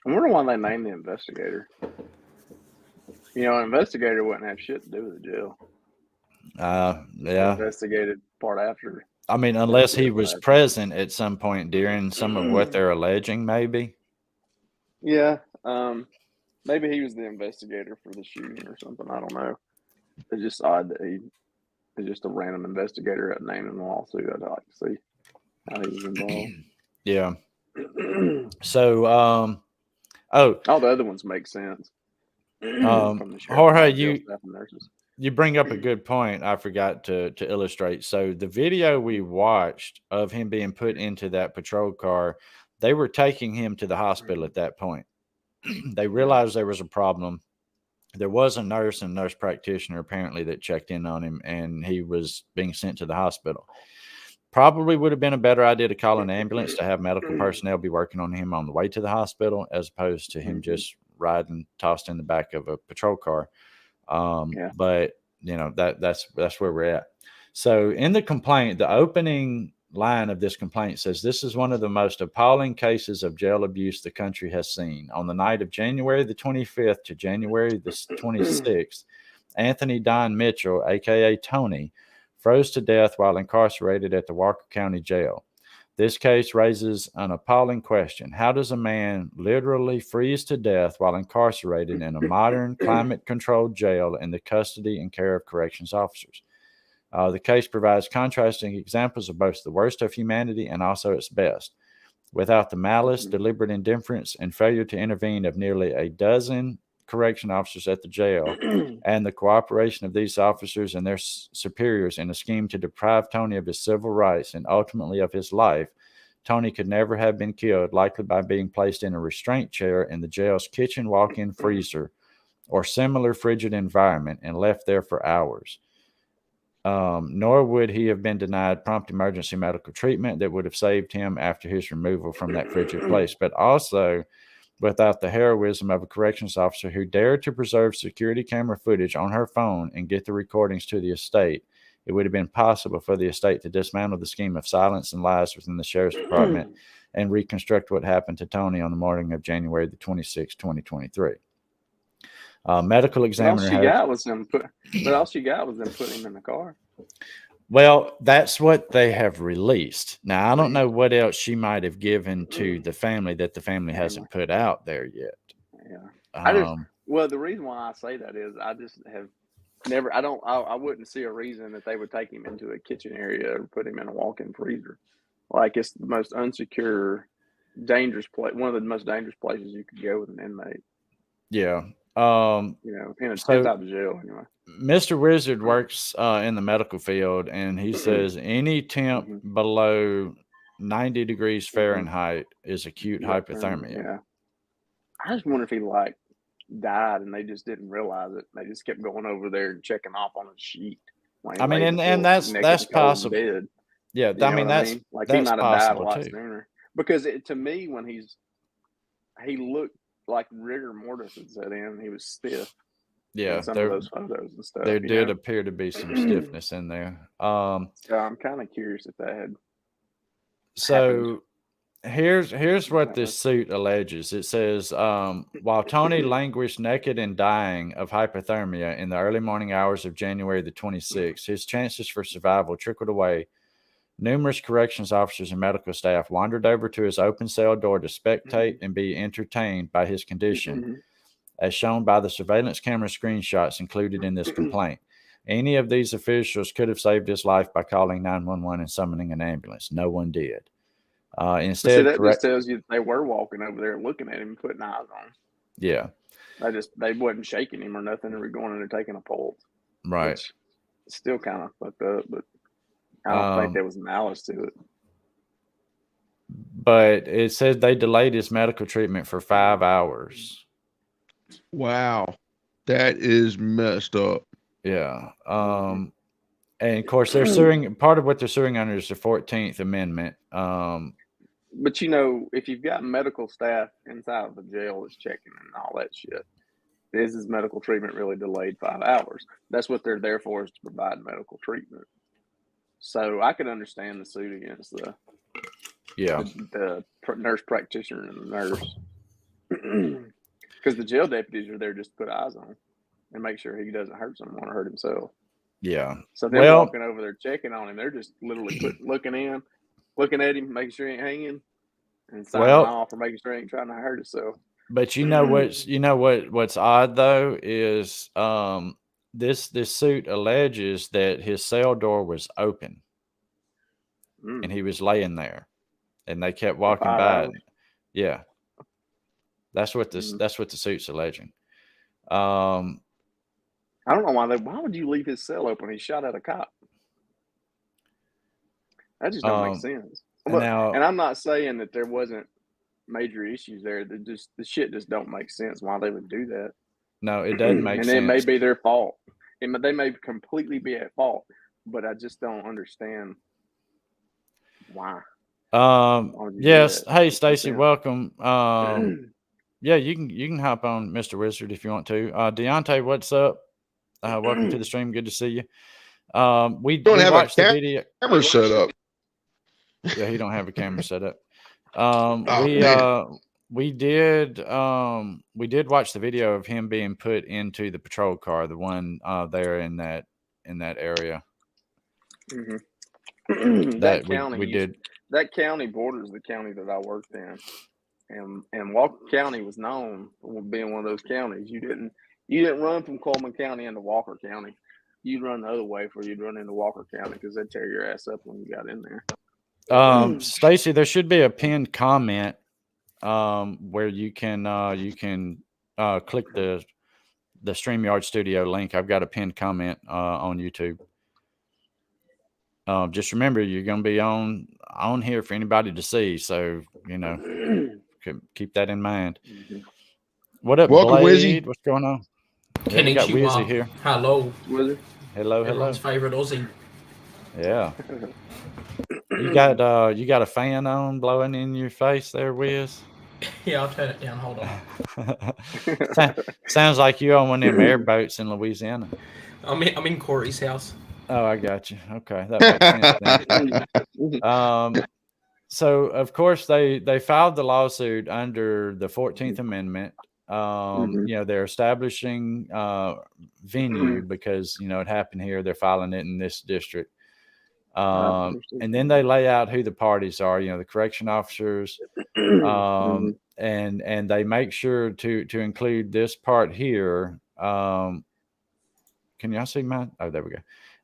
I wonder why they named the investigator. An investigator wouldn't have shit to do with the jail. Yeah. Investigated part after. I mean, unless he was present at some point during some of what they're alleging, maybe. Yeah. Maybe he was the investigator for the shooting or something. I don't know. It's just odd that he is just a random investigator at name in the lawsuit. I'd like to see how he was involved. Yeah. So, all the other ones make sense. Jorge, you bring up a good point. I forgot to illustrate. So the video we watched of him being put into that patrol car, they were taking him to the hospital at that point. They realized there was a problem. There was a nurse and nurse practitioner apparently that checked in on him, and he was being sent to the hospital. Probably would have been a better idea to call an ambulance to have medical personnel be working on him on the way to the hospital, as opposed to him just riding tossed in the back of a patrol car. But that's where we're at. So in the complaint, the opening line of this complaint says, "This is one of the most appalling cases of jail abuse the country has seen. On the night of January the 25th to January the 26th, Anthony Don Mitchell, aka Tony, froze to death while incarcerated at the Walker County Jail. This case raises an appalling question. How does a man literally freeze to death while incarcerated in a modern climate-controlled jail in the custody and care of corrections officers? The case provides contrasting examples of both the worst of humanity and also its best. Without the malice, deliberate indifference, and failure to intervene of nearly a dozen correction officers at the jail, and the cooperation of these officers and their superiors in a scheme to deprive Tony of his civil rights and ultimately of his life, Tony could never have been killed, likely by being placed in a restraint chair in the jail's kitchen walk-in freezer or similar frigid environment and left there for hours. Nor would he have been denied prompt emergency medical treatment that would have saved him after his removal from that frigid place, but also without the heroism of a corrections officer who dared to preserve security camera footage on her phone and get the recordings to the estate, it would have been possible for the estate to dismantle the scheme of silence and lies within the sheriff's department and reconstruct what happened to Tony on the morning of January the 26th, 2023. Medical examiner. All she got was them putting him in the car. Well, that's what they have released. Now, I don't know what else she might have given to the family that the family hasn't put out there yet. Yeah. Well, the reason why I say that is I just have never. I wouldn't see a reason that they would take him into a kitchen area or put him in a walk-in freezer. Like it's the most unsecure, dangerous place. One of the most dangerous places you could go with an inmate. Yeah. In a type of jail anyway. Mr. Wizard works in the medical field, and he says any temp below 90 degrees Fahrenheit is acute hypothermia. Yeah. I just wonder if he died and they just didn't realize it. They just kept going over there and checking off on his sheet. I mean, and that's possible. Dead. Yeah, I mean that's like that's he might have died a lot too. sooner. Because to me, when he looked like rigor mortis had set in. He was stiff. Yeah, some of those photos and stuff. There did appear to be some stiffness in there. So I'm kind of curious if that had. So here's what this suit alleges. It says, while Tony languished naked and dying of hypothermia in the early morning hours of January the 26th, his chances for survival trickled away. Numerous corrections officers and medical staff wandered over to his open cell door to spectate and be entertained by his condition, as shown by the surveillance camera screenshots included in this complaint. Any of these officials could have saved his life by calling 911 and summoning an ambulance. No one did. Instead, that just tells you that they were walking over there looking at him and putting eyes on him. Yeah. They wasn't shaking him or nothing. They were going in and taking a pulse. Right. Still kind of fucked up, but I don't think there was malice to it. But it said they delayed his medical treatment for 5 hours. Wow. That is messed up. Yeah. And of course they're suing, part of what they're suing under is the 14th Amendment. But if you've got medical staff inside of the jail that's checking and all that shit, is his medical treatment really delayed 5 hours? That's what they're there for, is to provide medical treatment. So I could understand the suit against the nurse practitioner and the nurse. Because the jail deputies are there just to put eyes on him and make sure he doesn't hurt someone or hurt himself. Yeah. So they're walking over there checking on him. They're just literally looking at him, making sure he ain't hanging, and signing off or making sure he ain't trying to hurt himself. But what's odd though is this suit alleges that his cell door was open and he was laying there and they kept walking by. Yeah. That's what the suit's alleging. I don't know why would you leave his cell open? He shot at a cop. That just don't make sense. And I'm not saying that there wasn't major issues there. The shit just don't make sense why they would do that. No, it doesn't make sense. And it may be their fault. They may completely be at fault, but I just don't understand why. Yes. Hey, Stacy, welcome. Yeah, you can hop on, Mr. Wizard, if you want to. Deontay, what's up? Welcome to the stream. Good to see you. We watched the video. Camera set up. Yeah, he don't have a camera set up. We did watch the video of him being put into the patrol car, the one there in that area. That county we did. That county borders the county that I worked in, and Walker County was known for being one of those counties. You didn't run from Coleman County into Walker County. You'd run the other way before you'd run into Walker County because they'd tear your ass up when you got in there. Stacy, there should be a pinned comment where you can click the StreamYard Studio link. I've got a pinned comment on YouTube. Just remember, you're going to be on here for anybody to see, so keep that in mind. What up, welcome, Blade? Wizzy. What's going on? Yeah, we got Wizzy here. Hello, Wizzy. Hello. Everyone's favorite Aussie. Yeah. You got a fan on blowing in your face there, Wiz? Yeah, I'll turn it down. Hold on. Sounds like you on one of them airboats in Louisiana. I'm in Corey's house. Oh, I got you. Okay, that makes sense. So of course they filed the lawsuit under the 14th Amendment. They're establishing venue because it happened here. They're filing it in this district. And then they lay out who the parties are, the correction officers, and they make sure to include this part here, can y'all see mine? Oh, there we go.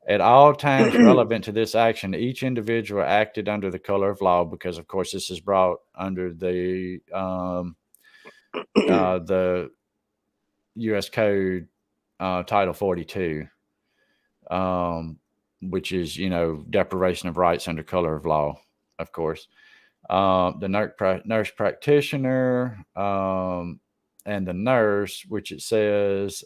At all times relevant to this action, each individual acted under the color of law because, of course, this is brought under the U.S. Code Title 42, which is, deprivation of rights under color of law, of course. The nurse practitioner and the nurse, which it says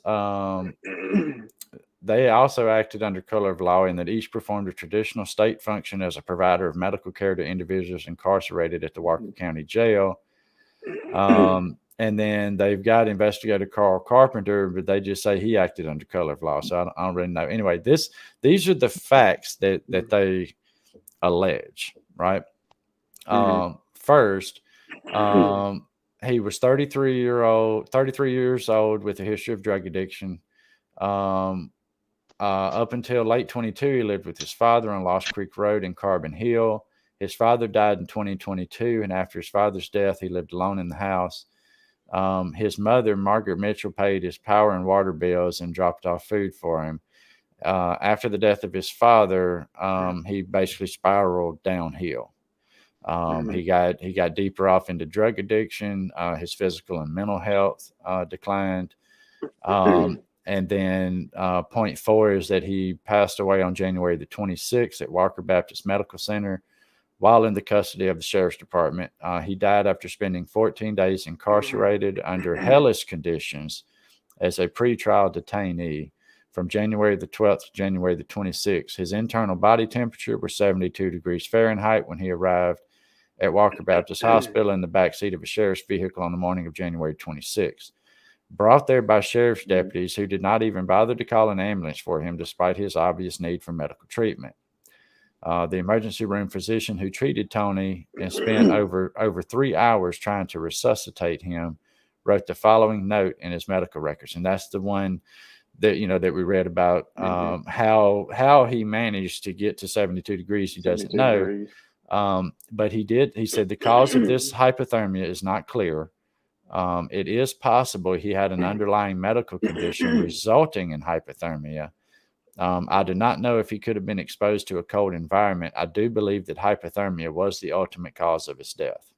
they also acted under color of law in that each performed a traditional state function as a provider of medical care to individuals incarcerated at the Walker County Jail. And then they've got Investigator Carl Carpenter, but they just say he acted under color of law. So I don't really know. Anyway, these are the facts that they allege, right? First, he was 33 years old with a history of drug addiction. Up until late 22, he lived with his father on Lost Creek Road in Carbon Hill. His father died in 2022, and after his father's death, he lived alone in the house. His mother, Margaret Mitchell, paid his power and water bills and dropped off food for him. After the death of his father, he basically spiraled downhill. He got deeper off into drug addiction. His physical and mental health declined. And then point 4 is that he passed away on January the 26th at Walker Baptist Medical Center while in the custody of the Sheriff's Department. He died after spending 14 days incarcerated under hellish conditions as a pretrial detainee from January the 12th to January the 26th. His internal body temperature was 72 degrees Fahrenheit when he arrived at Walker Baptist Hospital in the backseat of a sheriff's vehicle on the morning of January 26th. Brought there by sheriff's deputies who did not even bother to call an ambulance for him despite his obvious need for medical treatment. The emergency room physician who treated Tony and spent over 3 hours trying to resuscitate him wrote the following note in his medical records. And that's the one that, that we read about, how he managed to get to 72 degrees. He doesn't know. But he said the cause of this hypothermia is not clear. It is possible he had an underlying medical condition resulting in hypothermia. I do not know if he could have been exposed to a cold environment. I do believe that hypothermia was the ultimate cause of his death.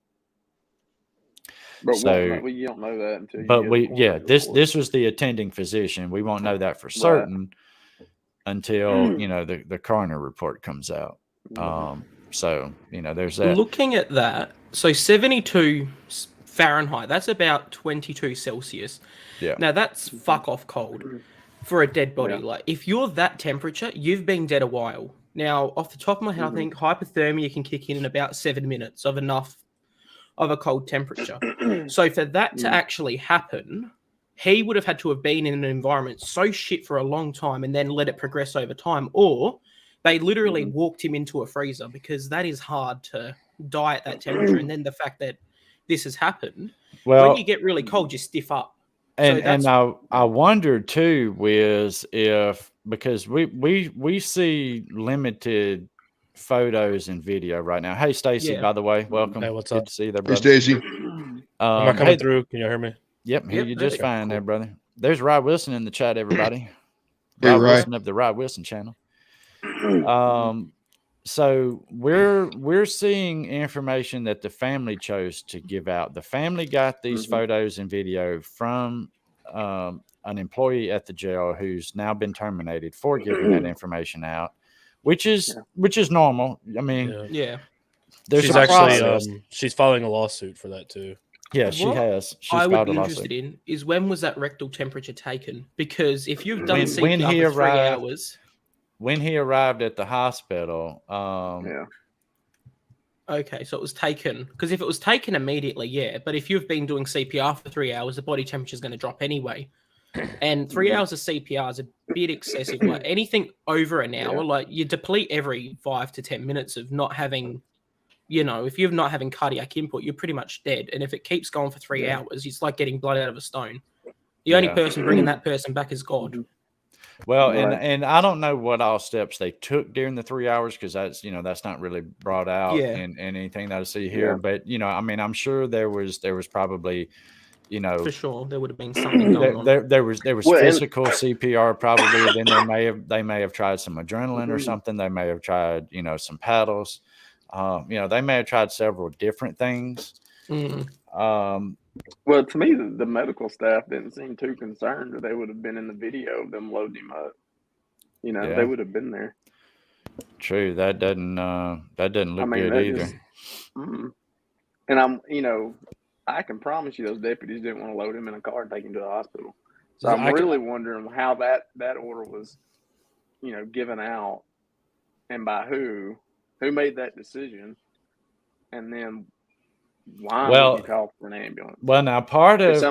But you don't know that until you this was the attending physician. We won't know that for certain until, the coroner report comes out. So, there's that. Looking at that, so 72 Fahrenheit, that's about 22 Celsius. Yeah. Now that's fuck off cold for a dead body. Like if you're that temperature, you've been dead a while. Now, off the top of my head, I think hypothermia can kick in about 7 minutes of enough of a cold temperature. So for that to actually happen, he would have had to have been in an environment so shit for a long time and then let it progress over time, or they literally walked him into a freezer, because that is hard to die at that temperature. And then the fact that this has happened, when you get really cold, you stiff up. And I wonder too, Wiz, if because we see limited photos and video right now. Hey, Stacy, by the way, welcome. Hey, what's Good up? to see you there, brother. Hey, Stacy. Am I coming through? Can you hear me? Yep, hear you just fine there, brother. There's Rod Wilson in the chat, everybody. Hey, Rod Rod. Wilson of the Rod Wilson channel. So we're seeing information that the family chose to give out. The family got these photos and video from an employee at the jail who's now been terminated for giving that information out, which is normal. I mean, there's she's actually she's filing a lawsuit for that too. Yeah, she has. She's I would filed be a interested lawsuit. in is when was that rectal temperature taken? Because if you've done When CPR he for 3 arrived- hours. When he arrived at the hospital, Okay, so it was taken. Because if it was taken immediately, yeah. But if you've been doing CPR for 3 hours, the body temperature is going to drop anyway. And 3 hours of CPR is a bit excessive. Like anything over an hour, like you deplete every 5 to 10 minutes of not having, if you're not having cardiac input, you're pretty much dead. And if it keeps going for 3 hours, it's like getting blood out of a stone. The only person bringing that person back is God. Well, and I don't know what all steps they took during the 3 hours, because that's not really brought out in anything that I see here. But I mean, I'm sure there was probably you know, For sure, there would have been something going on. there was Well, and- physical CPR probably. Then they may have tried some adrenaline or something. They may have tried, you know, some paddles. You know, they may have tried several different things. Well, to me, the medical staff didn't seem too concerned, or they would have been in the video of them loading him up. You know, Yeah. they would have been there. True, that doesn't look good that either. just- And you know, I can promise you those deputies didn't want to load him in a car and take him to the hospital. So I'm really wondering how that order was, you know, given out, and by who made that decision, and then why would you call for an ambulance? Well, now part of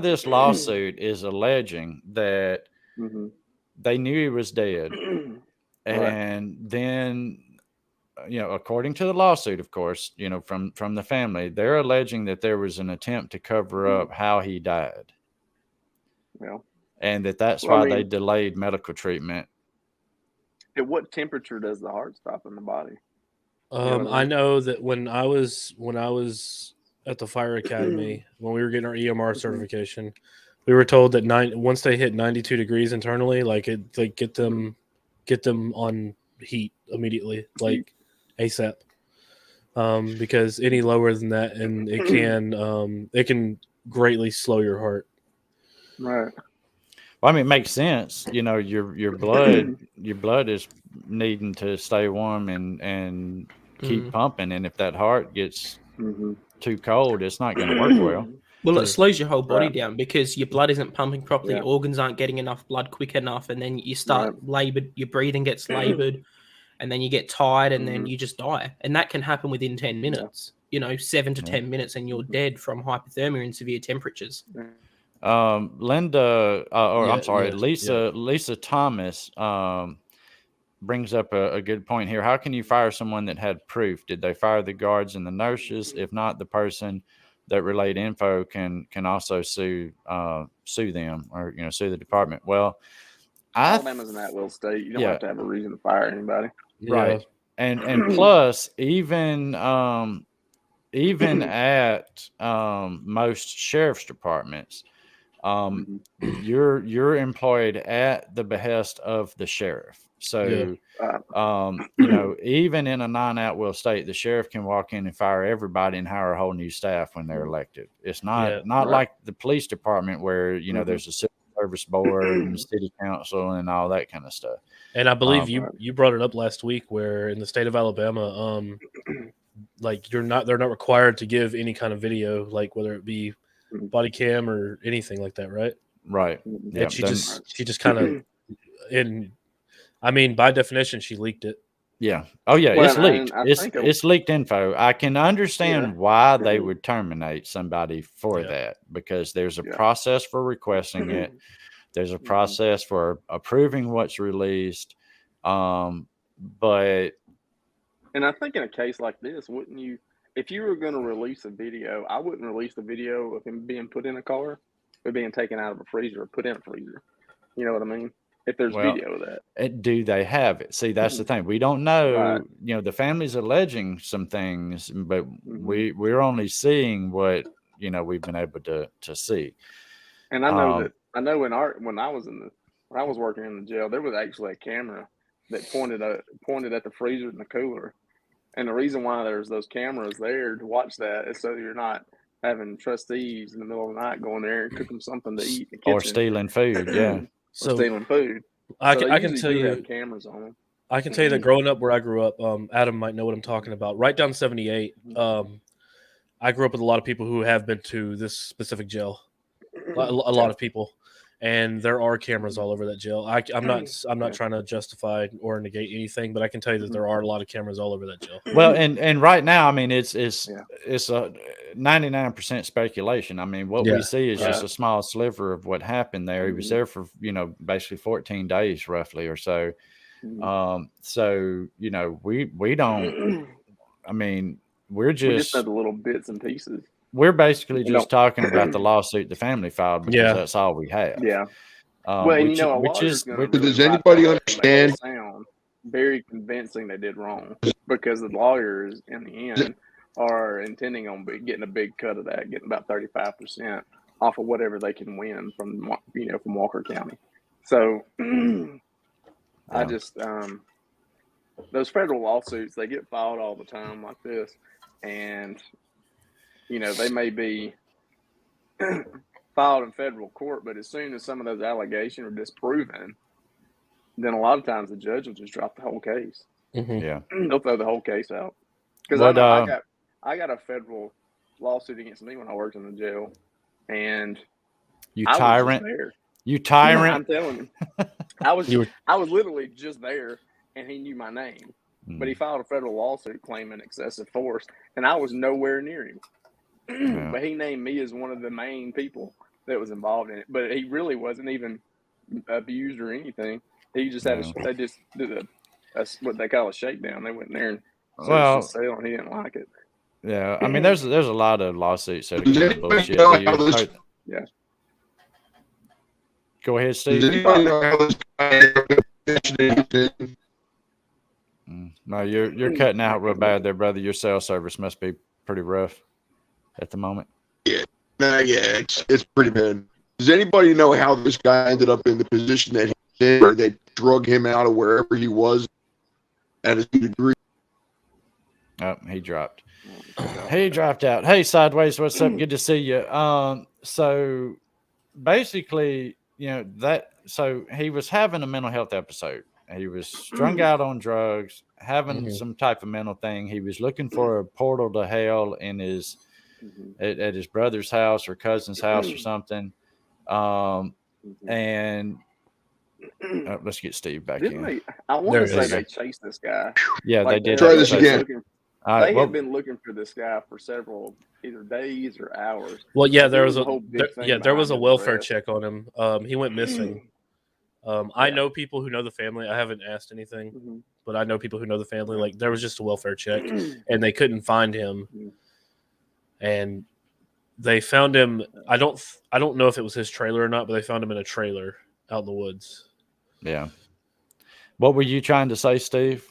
this lawsuit is alleging that they knew he was dead, and then, you know, according to the lawsuit, of course, you know, from the family, they're alleging that there was an attempt to cover up how he died. Well, and that's why they delayed medical treatment. At what temperature does the heart stop in the body? I know that when I was at the fire academy, when we were getting our EMR certification, we were told that once they hit 92 degrees internally, like get them on heat immediately, like ASAP, because any lower than that, and it can greatly slow your heart. Right. Well, I mean, it makes sense. You know, your blood is needing to stay warm and keep pumping, and if that heart gets too cold, it's not going to work well. Well, it slows your whole body down because your blood isn't pumping properly. Organs aren't getting enough blood quick enough, and then you start labored. Your breathing gets labored, and then you get tired, and then you just die. And that can happen within 10 minutes. You know, 7 to 10 minutes, and you're dead from hypothermia and severe temperatures. Lisa Thomas brings up a good point here. How can you fire someone that had proof? Did they fire the guards and the nurses? If not, the person that relayed info can also sue them, or, you know, sue the department. Well, Alabama's an at-will state. You don't have to have a reason to fire anybody, right? And plus, even at most sheriff's departments, you're employed at the behest of the sheriff. So, you know, even in a non-at-will state, the sheriff can walk in and fire everybody and hire a whole new staff when they're elected. It's not like the police department where, you know, there's a civil service board and city council and all that kind of stuff. And I believe you brought it up last week, where in the state of Alabama, like they're not required to give any kind of video, like whether it be body cam or anything like that, right? Right. And she just kind of, and I mean, by definition, she leaked it. Yeah. Oh yeah, it's leaked. It's leaked info. I can understand why they would terminate somebody for that, because there's a process for requesting it. There's a process for approving what's released. But and I think in a case like this, wouldn't you, if you were going to release a video, I wouldn't release the video of him being put in a car or being taken out of a freezer or put in a freezer. You know what I mean? If there's video of that. Do they have it? See, that's the thing. We don't know. You know, the family's alleging some things, but we're only seeing what, you know, we've been able to see. And I know when I was working in the jail, there was actually a camera that pointed at the freezer and the cooler. And the reason why there's those cameras there to watch that is so you're not having trustees in the middle of the night going there and cooking something to eat in the kitchen. Or stealing food. Yeah. So stealing food. I can tell you, cameras on them. I can tell you that growing up where I grew up, Adam might know what I'm talking about. Right down 78, I grew up with a lot of people who have been to this specific jail. A lot of people, and there are cameras all over that jail. I'm not trying to justify or negate anything, but I can tell you that there are a lot of cameras all over that jail. Well, and right now, I mean, it's a 99% speculation. I mean, what we see is just a small sliver of what happened there. He was there for, you know, basically 14 days roughly or so. So, you know, we don't, I mean, we just have the little bits and pieces. We're basically just talking about the lawsuit the family filed, because that's all we have. Yeah. Does anybody understand? Very convincing they did wrong, because the lawyers in the end are intending on getting a big cut of that, getting about 35% off of whatever they can win from Walker County. So I just those federal lawsuits, they get filed all the time like this, and they may be filed in federal court, but as soon as some of those allegations are disproven, then a lot of times the judge will just drop the whole case. Yeah, they'll throw the whole case out. Because I got a federal lawsuit against me when I worked in the jail, and you I tyrant, was just there. you tyrant. I'm telling you, I was literally just there, and he knew my name, but he filed a federal lawsuit claiming excessive force, and I was nowhere near him. But he named me as one of the main people that was involved in it. But he really wasn't even abused or anything. He just had they just did what they call a shakedown. They went in there and sale, and he didn't like it. Yeah, I mean, there's a lot of lawsuits that are bullshit. Yeah. Go ahead, Steve. Does anybody know how this guy No, you're cutting out real bad there, brother. Your cell service must be pretty rough at the moment. Yeah, it's pretty bad. Does anybody know how this guy ended up in the position that he's in, or they drug him out of wherever he was at his degree? Oh, he dropped. He dropped out. Hey, Sideways, what's up? Good to see you. So basically, so he was having a mental health episode. He was strung out on drugs, having some type of mental thing. He was looking for a portal to hell in his at his brother's house or cousin's house or something. And let's get Steve back in. I want to say they chased this guy. Yeah, they did. Try this again. They had been looking for this guy for several either days or hours. Well, yeah, there was a welfare check on him. He went missing. I know people who know the family. I haven't asked anything, but I know people who know the family. Like, there was just a welfare check, and they couldn't find him. And they found him. I don't know if it was his trailer or not, but they found him in a trailer out in the woods. Yeah. What were you trying to say, Steve?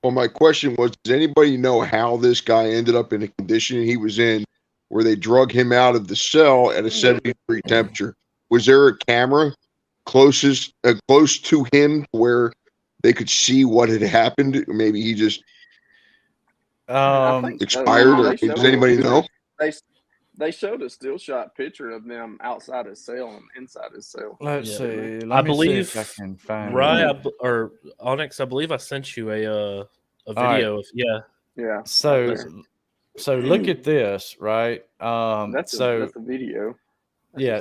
Well, my question was, does anybody know how this guy ended up in the condition he was in where they drug him out of the cell at a 70-degree temperature? Was there a camera close to him where they could see what had happened? Or maybe he just expired? Or does anybody know? They showed a still shot picture of them outside his cell and inside his cell. Let's see. I believe see if I can find or Onyx, I believe I sent you a video. Right. Yeah. So look at this, right? That's a video.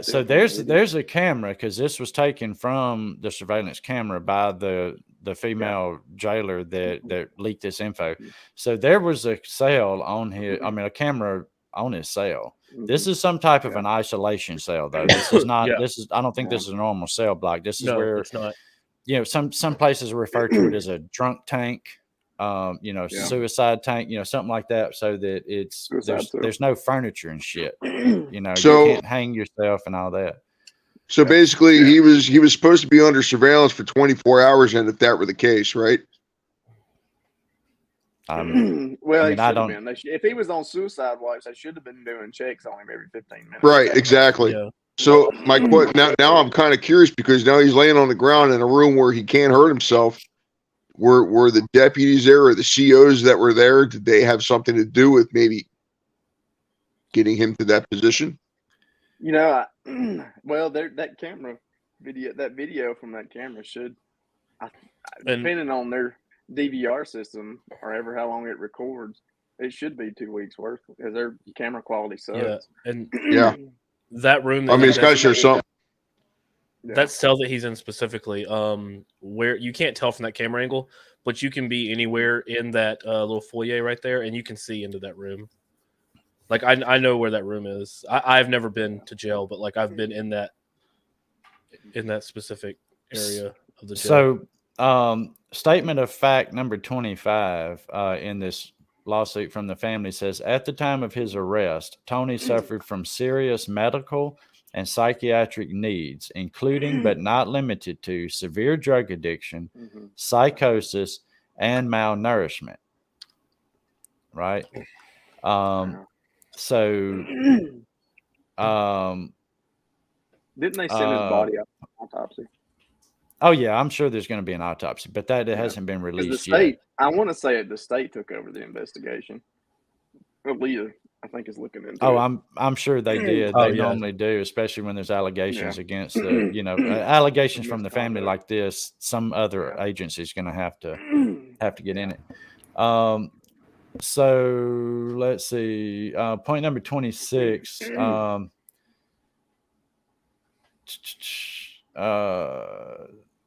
So there's a camera, because this was taken from the surveillance camera by the female jailer that leaked this info. So there was a cell on his, a camera on his cell. This is some type of an isolation cell, though. This is not. I don't think this is a normal cell block. This is where it's not. Some places refer to it as a drunk tank, suicide tank, something like that, so that there's no furniture and shit. So you can't hang yourself and all that. So basically, he was supposed to be under surveillance for 24 hours, and if that were the case, right? Well, he should have been. If he was on suicide watch, they should have been doing checks on him every 15 minutes. Right, exactly. Yeah. So now I'm kind of curious, because now he's laying on the ground in a room where he can't hurt himself. Were the deputies there, or the COs that were there, did they have something to do with maybe getting him to that position? That camera video from that camera should, depending on their DVR system or ever how long it records, it should be 2 weeks worth, because their camera quality sucks. Yeah, and that room. It's got to show something. That cell that he's in specifically, where you can't tell from that camera angle, but you can be anywhere in that little foyer right there, and you can see into that room. Like, I know where that room is. I've never been to jail, but like, I've been in that specific area of the jail. So, statement of fact number 25 in this lawsuit from the family says, at the time of his arrest, Tony suffered from serious medical and psychiatric needs, including but not limited to severe drug addiction, psychosis, and malnourishment. Right? So, didn't they send his body out for autopsy? Oh yeah, I'm sure there's going to be an autopsy, but that hasn't been released yet. I want to say the state took over the investigation. Leah, I think, is looking into it. I'm sure they did. They normally do, especially when there's allegations against the, allegations from the family like this. Some other agency is going to have to get in it. So let's see. Point number 26.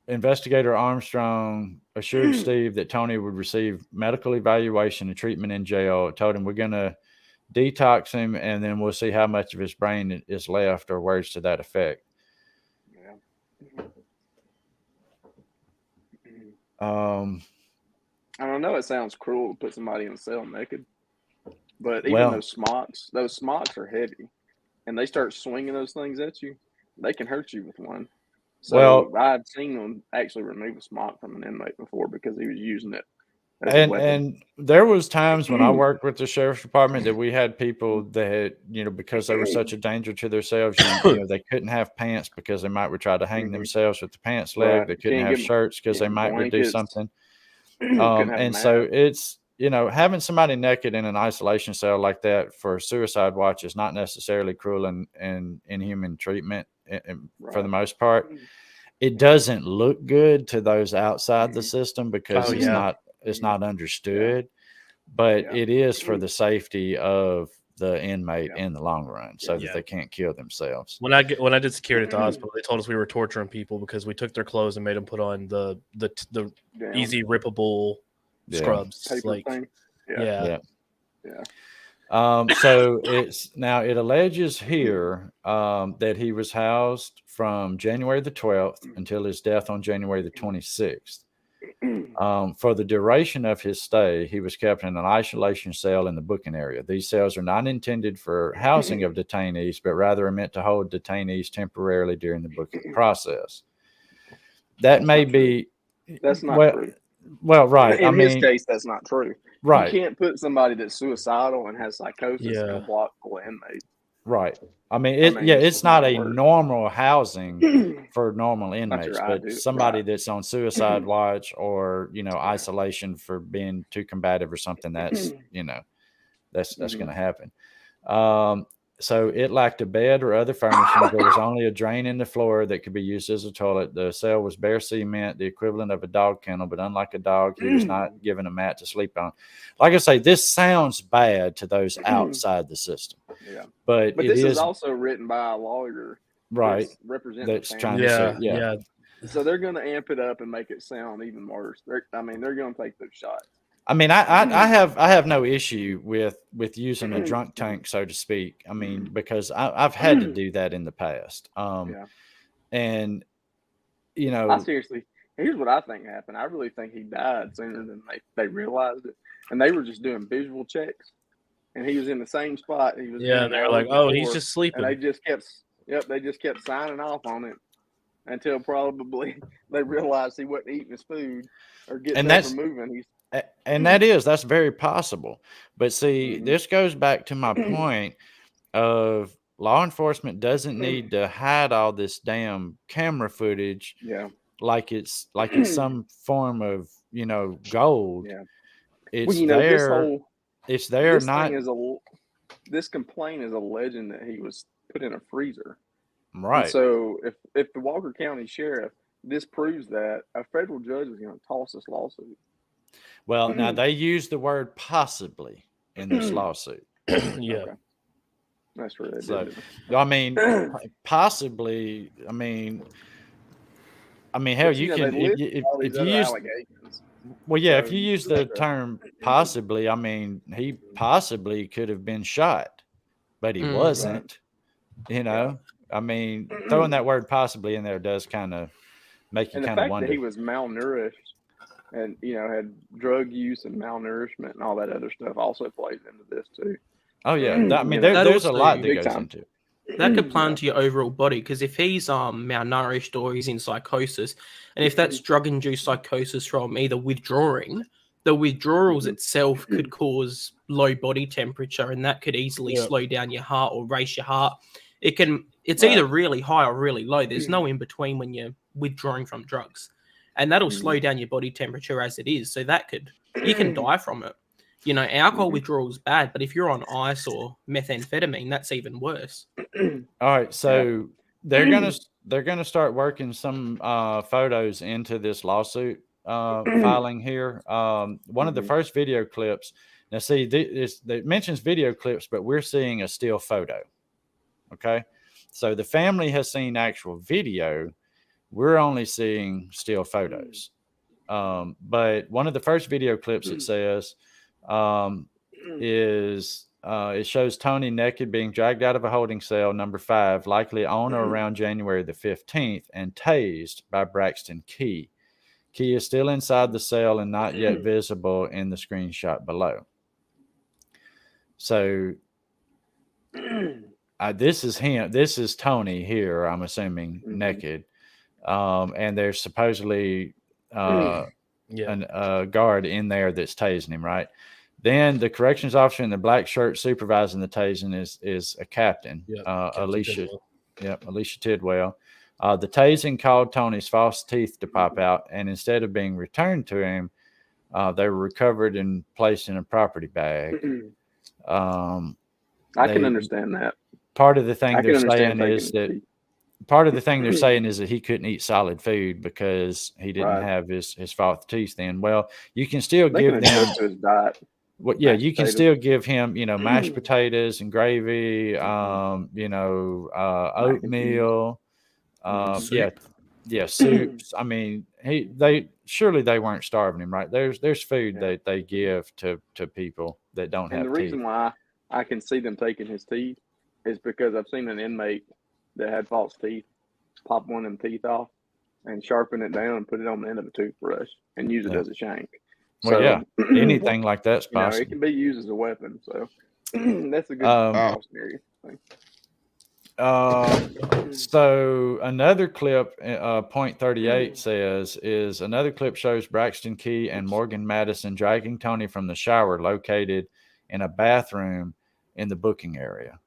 Investigator Armstrong assured Steve that Tony would receive medical evaluation and treatment in jail. Told him, we're going to detox him and then we'll see how much of his brain is left, or words to that effect. I don't know. It sounds cruel to put somebody in a cell naked, but even those smocks are heavy, and they start swinging those things at you. They can hurt you with one. So I'd seen them actually remove a smock from an inmate before because he was using it as a weapon. And there was times when I worked with the sheriff's department that we had people that, because they were such a danger to themselves, they couldn't have pants because they might try to hang themselves with the pants leg. Right. They couldn't have shirts because they might do something. And so it's, having somebody naked in an isolation cell like that for suicide watch is not necessarily cruel and inhuman treatment for the most part. It doesn't look good to those outside the system because it's not understood, but it is for the safety of the inmate in the long run, so that they can't kill themselves. When I did security at the hospital, they told us we were torturing people because we took their clothes and made them put on the easy rippable scrubs. Like, so it alleges here that he was housed from January the 12th until his death on January the 26th. For the duration of his stay, he was kept in an isolation cell in the booking area. These cells are not intended for housing of detainees, but rather are meant to hold detainees temporarily during the booking process. That may be... That's not true. Well, right. In his case, that's not true. Right. You can't put somebody that's suicidal and has psychosis in a block full of inmates. Right. It's not a normal housing for normal inmates, but somebody that's on suicide watch or, isolation for being too combative or something, that's going to happen. So it lacked a bed or other furnishings. There was only a drain in the floor that could be used as a toilet. The cell was bare cement, the equivalent of a dog kennel, but unlike a dog, he was not given a mat to sleep on. Like I say, this sounds bad to those outside the system. Yeah. But this is also written by a lawyer. Right. That's trying to say, So they're going to amp it up and make it sound even worse. They're going to take those shots. I mean, I have no issue with using a drunk tank, so to speak. I mean, because I've had to do that in the past. And I seriously, here's what I think happened. I really think he died sooner than they realized it, and they were just doing visual checks, and he was in the same spot. He was they're like, oh, he's just sleeping. And they just kept signing off on it until probably they realized he wasn't eating his food or getting up and moving. And that's very possible. But see, this goes back to my point of law enforcement doesn't need to hide all this damn camera footage. Like it's some form of, gold. It's there. It's there. This complaint is alleging that he was put in a freezer. Right. And so if the Walker County Sheriff disproves that, a federal judge is going to toss this lawsuit. Well, now they use the word possibly in this lawsuit. Okay. That's where they did it. I mean, possibly. I mean, hell, you can if you use. Well, yeah, if you use the term possibly, I mean, he possibly could have been shot, but he wasn't. Right. I mean, throwing that word possibly in there does kind of make you kind of wonder. That he was malnourished and had drug use and malnourishment and all that other stuff also plays into this too. Oh yeah, there's a lot that goes into it. That could play into your overall body, because if he's malnourished or he's in psychosis, and if that's drug-induced psychosis from either withdrawing the withdrawals itself could cause low body temperature, and that could easily Yep. slow down your heart or race your heart. It's either really high or really low. There's no in between when you're withdrawing from drugs, and that'll slow down your body temperature as it is. So you can die from it. You know, alcohol withdrawal is bad, but if you're on ice or methamphetamine, that's even worse. All right, so they're gonna start working some photos into this lawsuit filing here. One of the first video clips. Now, see, it mentions video clips, but we're seeing a still photo. Okay, so the family has seen actual video. We're only seeing still photos. But one of the first video clips it says it shows Tony naked being dragged out of a holding cell number 5, likely on or around January the 15th, and tased by Braxton Key. Key is still inside the cell and not yet visible in the screenshot below. So this is him. This is Tony here, I'm assuming, naked. And there's supposedly a guard in there that's tasing him, right? Then the corrections officer in the black shirt supervising the tasing is a captain, Alicia. Alicia Tidwell. The tasing caused Tony's false teeth to pop out, and instead of being returned to him, they were recovered and placed in a property bag. I can understand that. Part of the thing they're saying is that he couldn't eat solid food because he didn't have his false teeth then. Well, you can still give them to his diet. Well, yeah, you can still give him, mashed potatoes and gravy, oatmeal, soups. I mean, they weren't starving him, right? There's food that they give to people that don't have teeth. And the reason why I can see them taking his teeth is because I've seen an inmate that had false teeth pop one of them teeth off and sharpen it down and put it on the end of a toothbrush and use it as a shank. Well, anything like that's possible. It can be used as a weapon. So that's a good scenario. So another clip, point 38 is another clip shows Braxton Key and Morgan Madison dragging Tony from the shower located in a bathroom in the booking area.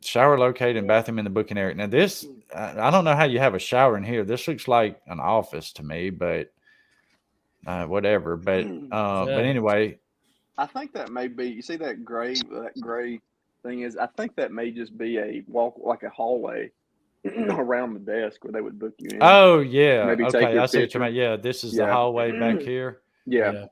Shower located in bathroom in the booking area. Now this, I don't know how you have a shower in here. This looks like an office to me, but whatever. But anyway, I think that may be. You see that gray thing is. I think that may just be a walk, like a hallway around the desk where they would book you in. Oh yeah, maybe okay. I see what you mean. Yeah, this is the hallway back here. Yeah.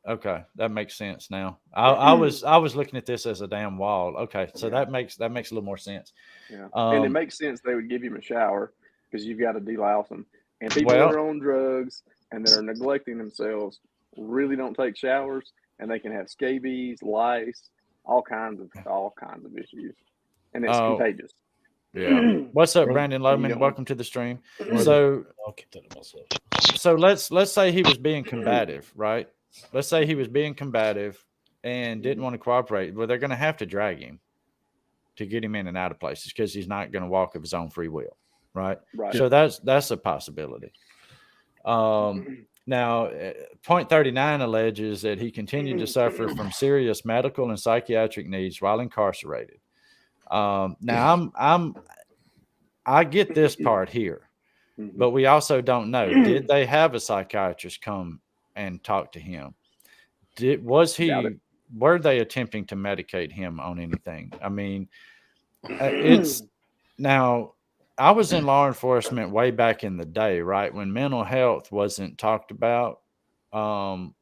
Okay, that makes sense now. I was looking at this as a damn wall. Okay, so that makes a little more sense. Yeah, and it makes sense they would give him a shower because you've got to delouse them. And people that are on drugs and that are neglecting themselves really don't take showers, and they can have scabies, lice, all kinds of issues, and it's contagious. Yeah. What's up, Brandon Lohman? Welcome to the stream. So I'll keep that to myself. So let's say he was being combative, right? Let's say he was being combative and didn't want to cooperate. Well, they're going to have to drag him to get him in and out of places because he's not going to walk of his own free will, right? Right. So that's a possibility. Now, point 39 alleges that he continued to suffer from serious medical and psychiatric needs while incarcerated. Now, I get this part here, but we also don't know. Did they have a psychiatrist come and talk to him? Were they attempting to medicate him on anything? I mean, now I was in law enforcement way back in the day, right? When mental health wasn't talked about. And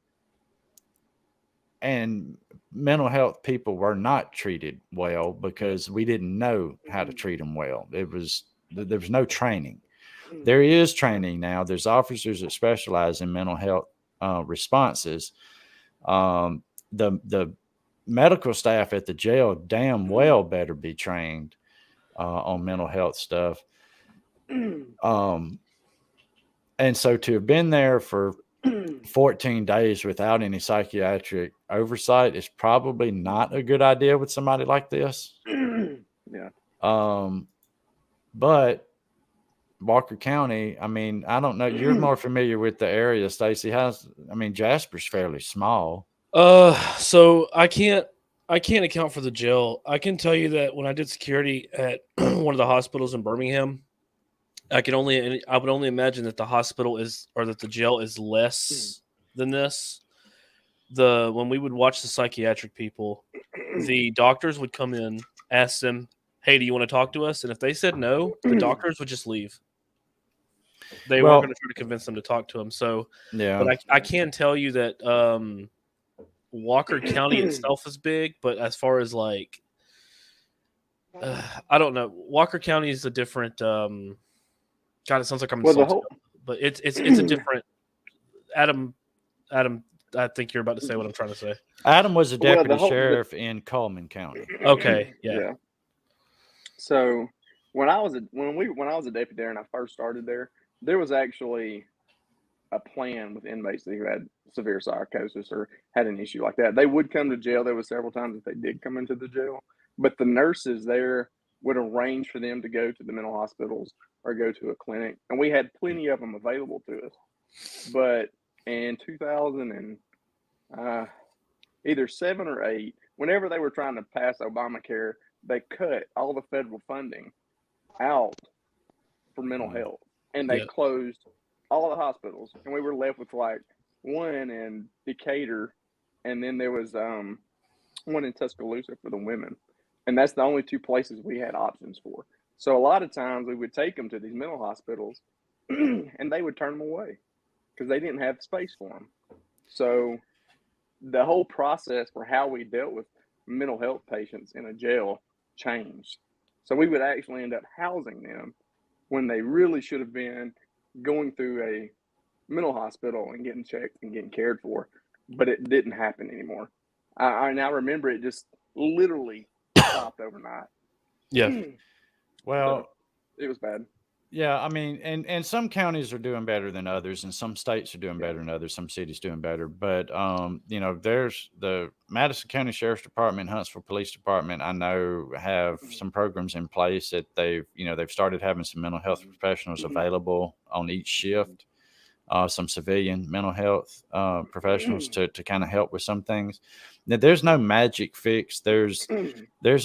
mental health people were not treated well because we didn't know how to treat them well. There was no training. There is training now. There's officers that specialize in mental health responses. The medical staff at the jail damn well better be trained on mental health stuff. And so to have been there for 14 days without any psychiatric oversight is probably not a good idea with somebody like this. Yeah. But Walker County, I mean, I don't know. You're more familiar with the area, Stacy. Jasper's fairly small. So I can't account for the jail. I can tell you that when I did security at one of the hospitals in Birmingham, I would only imagine that the hospital that the jail is less than this. When we would watch the psychiatric people, the doctors would come in, ask them, "Hey, do you want to talk to us?" And if they said no, the doctors would just leave. They weren't going to try to convince them to talk to them. So, yeah. But I can tell you that Walker County itself is big, but as far as like, I don't know. Walker County is a different. God, it sounds like I'm insulting, but it's a different. Adam, I think you're about to say what I'm trying to say. Adam was a deputy sheriff in Coleman County. Okay, yeah. So when I was a deputy there and I first started there was actually a plan with inmates who had severe psychosis or had an issue like that. They would come to jail. There were several times that they did come into the jail, but the nurses there would arrange for them to go to the mental hospitals or go to a clinic, and we had plenty of them available to us. But in 2000 and either 7 or 8, whenever they were trying to pass Obamacare, they cut all the federal funding out for mental health, and they closed all the hospitals, and we were left with like one in Decatur, and then there was one in Tuscaloosa for the women, and that's the only 2 places we had options for. So a lot of times we would take them to these mental hospitals, and they would turn them away because they didn't have space for them. So the whole process for how we dealt with mental health patients in a jail changed. So we would actually end up housing them when they really should have been going through a mental hospital and getting checked and getting cared for, but it didn't happen anymore. I now remember it just literally stopped overnight. Yeah. Well, so it was bad. Yeah, I mean, and some counties are doing better than others, and some states are doing better than others, some cities doing better. But there's the Madison County Sheriff's Department, Huntsville Police Department. I know have some programs in place that they've started having some mental health professionals available on each shift. Some civilian mental health professionals to kind of help with some things. Now, there's no magic fix. There's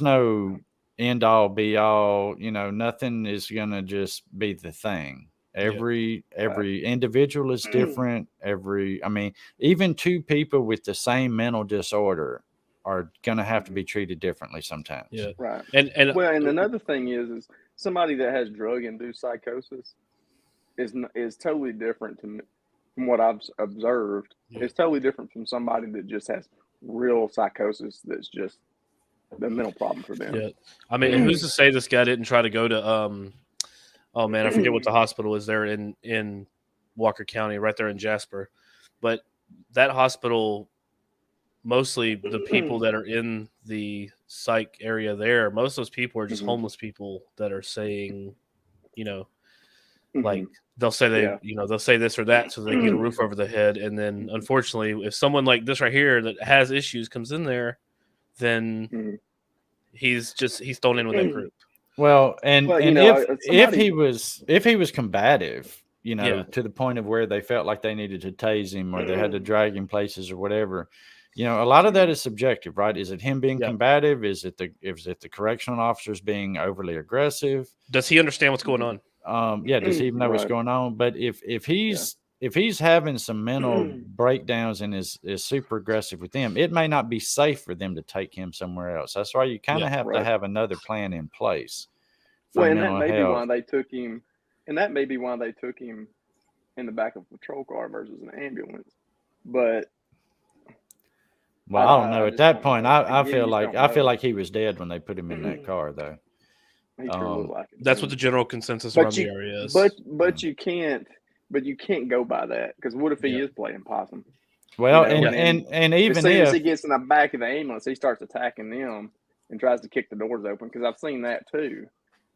no end all be all, nothing is gonna just be the thing. Every individual is different. Even 2 people with the same mental disorder are gonna have to be treated differently sometimes. Yeah, right. And another thing is somebody that has drug-induced psychosis is totally different from what I've observed. It's totally different from somebody that just has real psychosis that's just the mental problem for them. Yeah, I mean, who's to say this guy didn't try to go to oh man, I forget what the hospital is there in Walker County, right there in Jasper. But that hospital, mostly the people that are in the psych area there, most of those people are just homeless people that are saying, like they'll say they'll say this or that so they can get a roof over their head. And then unfortunately, if someone like this right here that has issues comes in there, then he's thrown in with that group. Well, if he was combative, to the point of where they felt like they needed to tase him or they had to drag him places or whatever, a lot of that is subjective, right? Is it him being combative? Is it the correctional officers being overly aggressive? Does he understand what's going on? Does he even know what's going on? But if he's having some mental breakdowns and is super aggressive with them, it may not be safe for them to take him somewhere else. That's why you kind of have to have another plan in place. And that may be why they took him. And that may be why they took him in the back of a patrol car versus an ambulance. But I don't know. At that point, I feel like he was dead when they put him in that car, though. That's what the general consensus around the area is. But you can't go by that, because what if he is playing possum? Well, and even as soon as he gets in the back of the ambulance, he starts attacking them and tries to kick the doors open, because I've seen that too.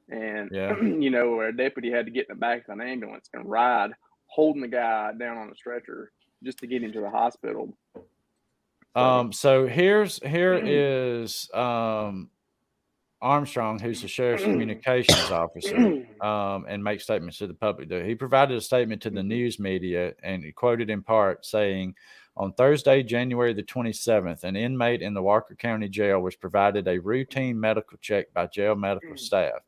And where a deputy had to get in the back of an ambulance and ride, holding the guy down on a stretcher just to get him to the hospital. So here is Armstrong, who's the sheriff's communications officer, and makes statements to the public. He provided a statement to the news media, and he quoted in part saying, on Thursday, January the 27th, an inmate in the Walker County Jail was provided a routine medical check by jail medical staff.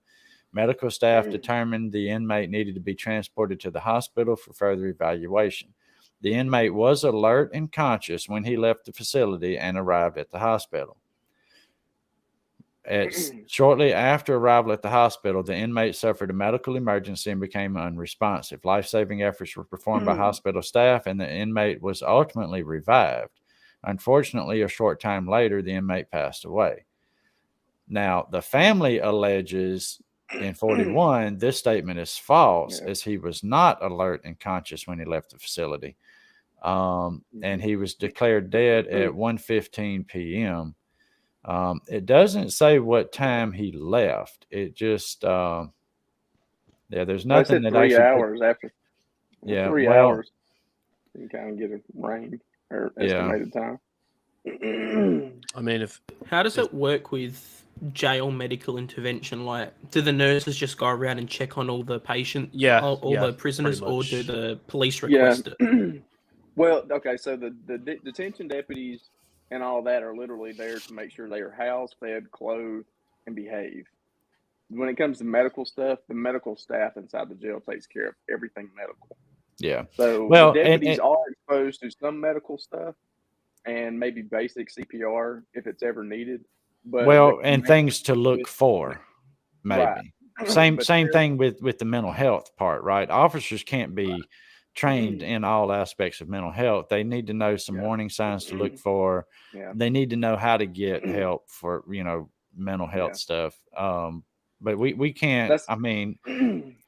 Medical staff determined the inmate needed to be transported to the hospital for further evaluation. The inmate was alert and conscious when he left the facility and arrived at the hospital. Shortly after arrival at the hospital, the inmate suffered a medical emergency and became unresponsive. Life-saving efforts were performed by hospital staff, and the inmate was ultimately revived. Unfortunately, a short time later, the inmate passed away. Now, the family alleges in 41, this statement is false, as he was not alert and conscious when he left the facility. And he was declared dead at 1:15 p.m. It doesn't say what time he left. It just, there's nothing that 3 hours after. Yeah, 3 well, hours. You kind of get a range or estimated time. I mean, how does it work with jail medical intervention? Like, do the nurses just go around and check on all the patients, all the prisoners, or do the police request it? Well, okay, so the detention deputies and all that are literally there to make sure they are housed, fed, clothed, and behave. When it comes to medical stuff, the medical staff inside the jail takes care of everything medical. Yeah. So well, the deputies are exposed to some medical stuff and maybe basic CPR if it's ever needed. But and things to look for, maybe. Right. Same thing with the mental health part, right? Officers can't be trained in all aspects of mental health. They need to know some warning signs to look for. They need to know how to get help for, mental health stuff. But we can't, I mean,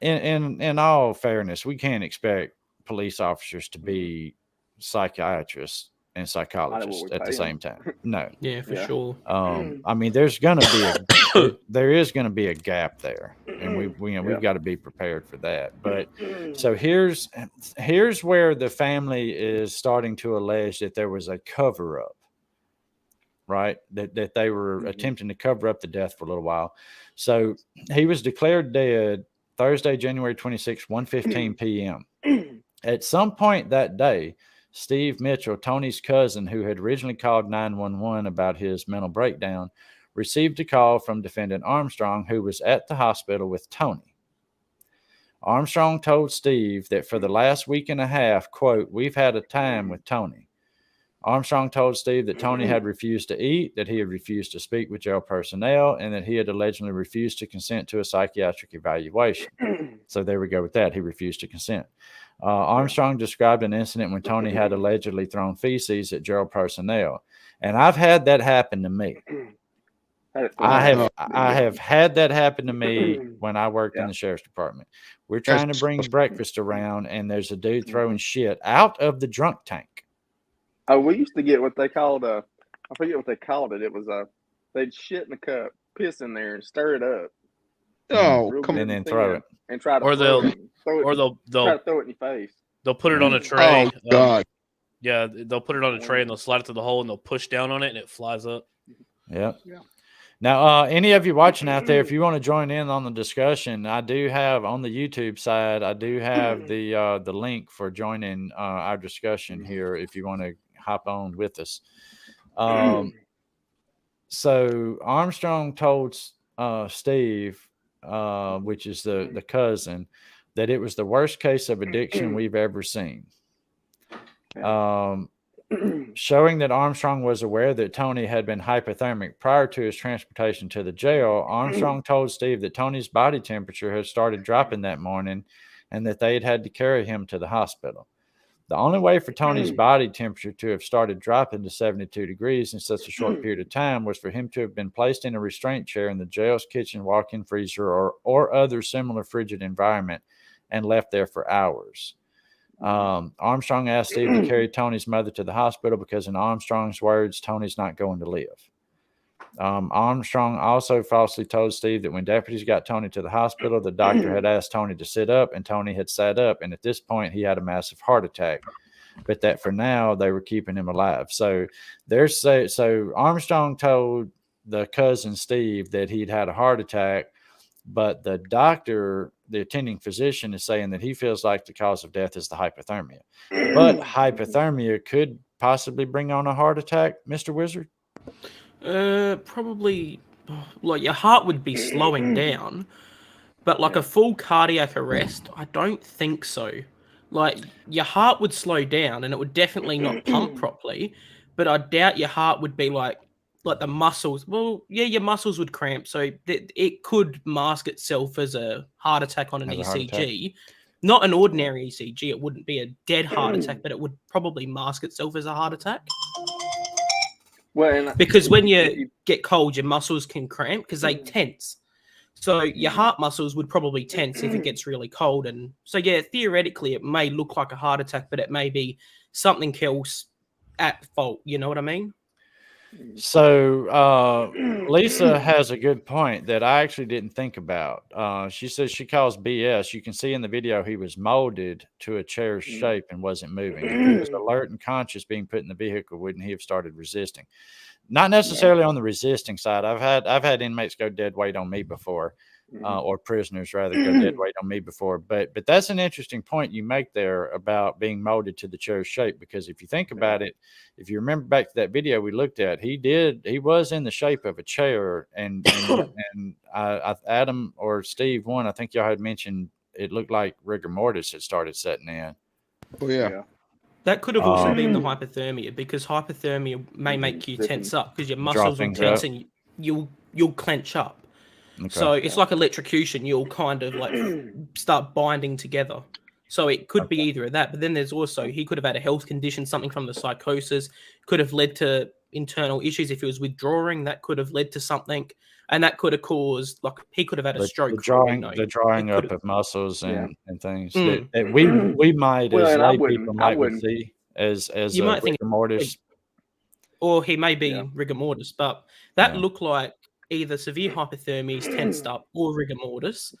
in all fairness, we can't expect police officers to be psychiatrists and psychologists at the same time. No. Yeah, for sure. I mean, there is going to be a gap there, and we've got to be prepared for that. But so here's where the family is starting to allege that there was a cover up, right? That they were attempting to cover up the death for a little while. So he was declared dead Thursday, January 26, 1:15 p.m. At some point that day, Steve Mitchell, Tony's cousin, who had originally called 911 about his mental breakdown, received a call from defendant Armstrong, who was at the hospital with Tony. Armstrong told Steve that for the last week and a half, quote, "we've had a time with Tony." Armstrong told Steve that Tony had refused to eat, that he had refused to speak with jail personnel, and that he had allegedly refused to consent to a psychiatric evaluation. So there we go with that. He refused to consent. Armstrong described an incident when Tony had allegedly thrown feces at jail personnel. And I've had that happen to me. I have had that happen to me when I worked in the sheriff's department. We're trying to bring breakfast around, and there's a dude throwing shit out of the drunk tank. Oh, we used to get what they called I forget what they called it. It was they'd shit in a cup, piss in there, and stir it up. Oh, come on, and then throw it. And try to they'll try to throw it in your face. They'll put it on a tray. Oh God. Yeah, they'll put it on a tray and they'll slide it through the hole and they'll push down on it and it flies up. Yeah. Now, any of you watching out there, if you want to join in on the discussion, I do have on the YouTube side, I do have the link for joining our discussion here if you want to hop on with us. So Armstrong told Steve, which is the cousin, that it was the worst case of addiction we've ever seen. Showing that Armstrong was aware that Tony had been hypothermic prior to his transportation to the jail, Armstrong told Steve that Tony's body temperature had started dropping that morning and that they had had to carry him to the hospital. The only way for Tony's body temperature to have started dropping to 72 degrees in such a short period of time was for him to have been placed in a restraint chair in the jail's kitchen, walk-in freezer, or other similar frigid environment and left there for hours. Armstrong asked Steve to carry Tony's mother to the hospital because, in Armstrong's words, Tony's not going to live. Armstrong also falsely told Steve that when deputies got Tony to the hospital, the doctor had asked Tony to sit up, and Tony had sat up, and at this point he had a massive heart attack, but that for now they were keeping him alive. So Armstrong told the cousin Steve that he'd had a heart attack, but the doctor, the attending physician, is saying that he feels like the cause of death is the hypothermia. But hypothermia could possibly bring on a heart attack, Mr. Wizard? Probably, like your heart would be slowing down, but like a full cardiac arrest, I don't think so. Like your heart would slow down and it would definitely not pump properly, but I doubt your heart would be like the muscles. Well, yeah, your muscles would cramp, so it could mask itself as a heart attack on an ECG. Not an ordinary ECG. It wouldn't be a dead heart attack, but it would probably mask itself as a heart attack. Well, because when you get cold, your muscles can cramp because they tense. So your heart muscles would probably tense if it gets really cold. And so, yeah, theoretically, it may look like a heart attack, but it may be something else at fault. You know what I mean? So Lisa has a good point that I actually didn't think about. She says she calls BS. You can see in the video he was molded to a chair's shape and wasn't moving. If he was alert and conscious being put in the vehicle, wouldn't he have started resisting? Not necessarily on the resisting side. I've had inmates go dead weight on me before, or prisoners rather go dead weight on me before. But that's an interesting point you make there about being molded to the chair's shape, because if you think about it, if you remember back to that video we looked at, he was in the shape of a chair, and Adam or Steve, I think y'all had mentioned it looked like rigor mortis had started setting in. Oh yeah. That could have also been the hypothermia, because hypothermia may make you tense up because your muscles will tense and you'll clench up. Okay. So it's like electrocution. You'll kind of like start binding together. So it could be either of that. But then there's also, he could have had a health condition, something from the psychosis, could have led to internal issues. If he was withdrawing, that could have led to something. And that could have caused, like, he could have had a stroke. The drawing up of muscles and things that we might, as lay people might see as you might think rigor mortis. Or he may be rigor mortis, but that looked like either severe hypothermia is tensed up or rigor mortis.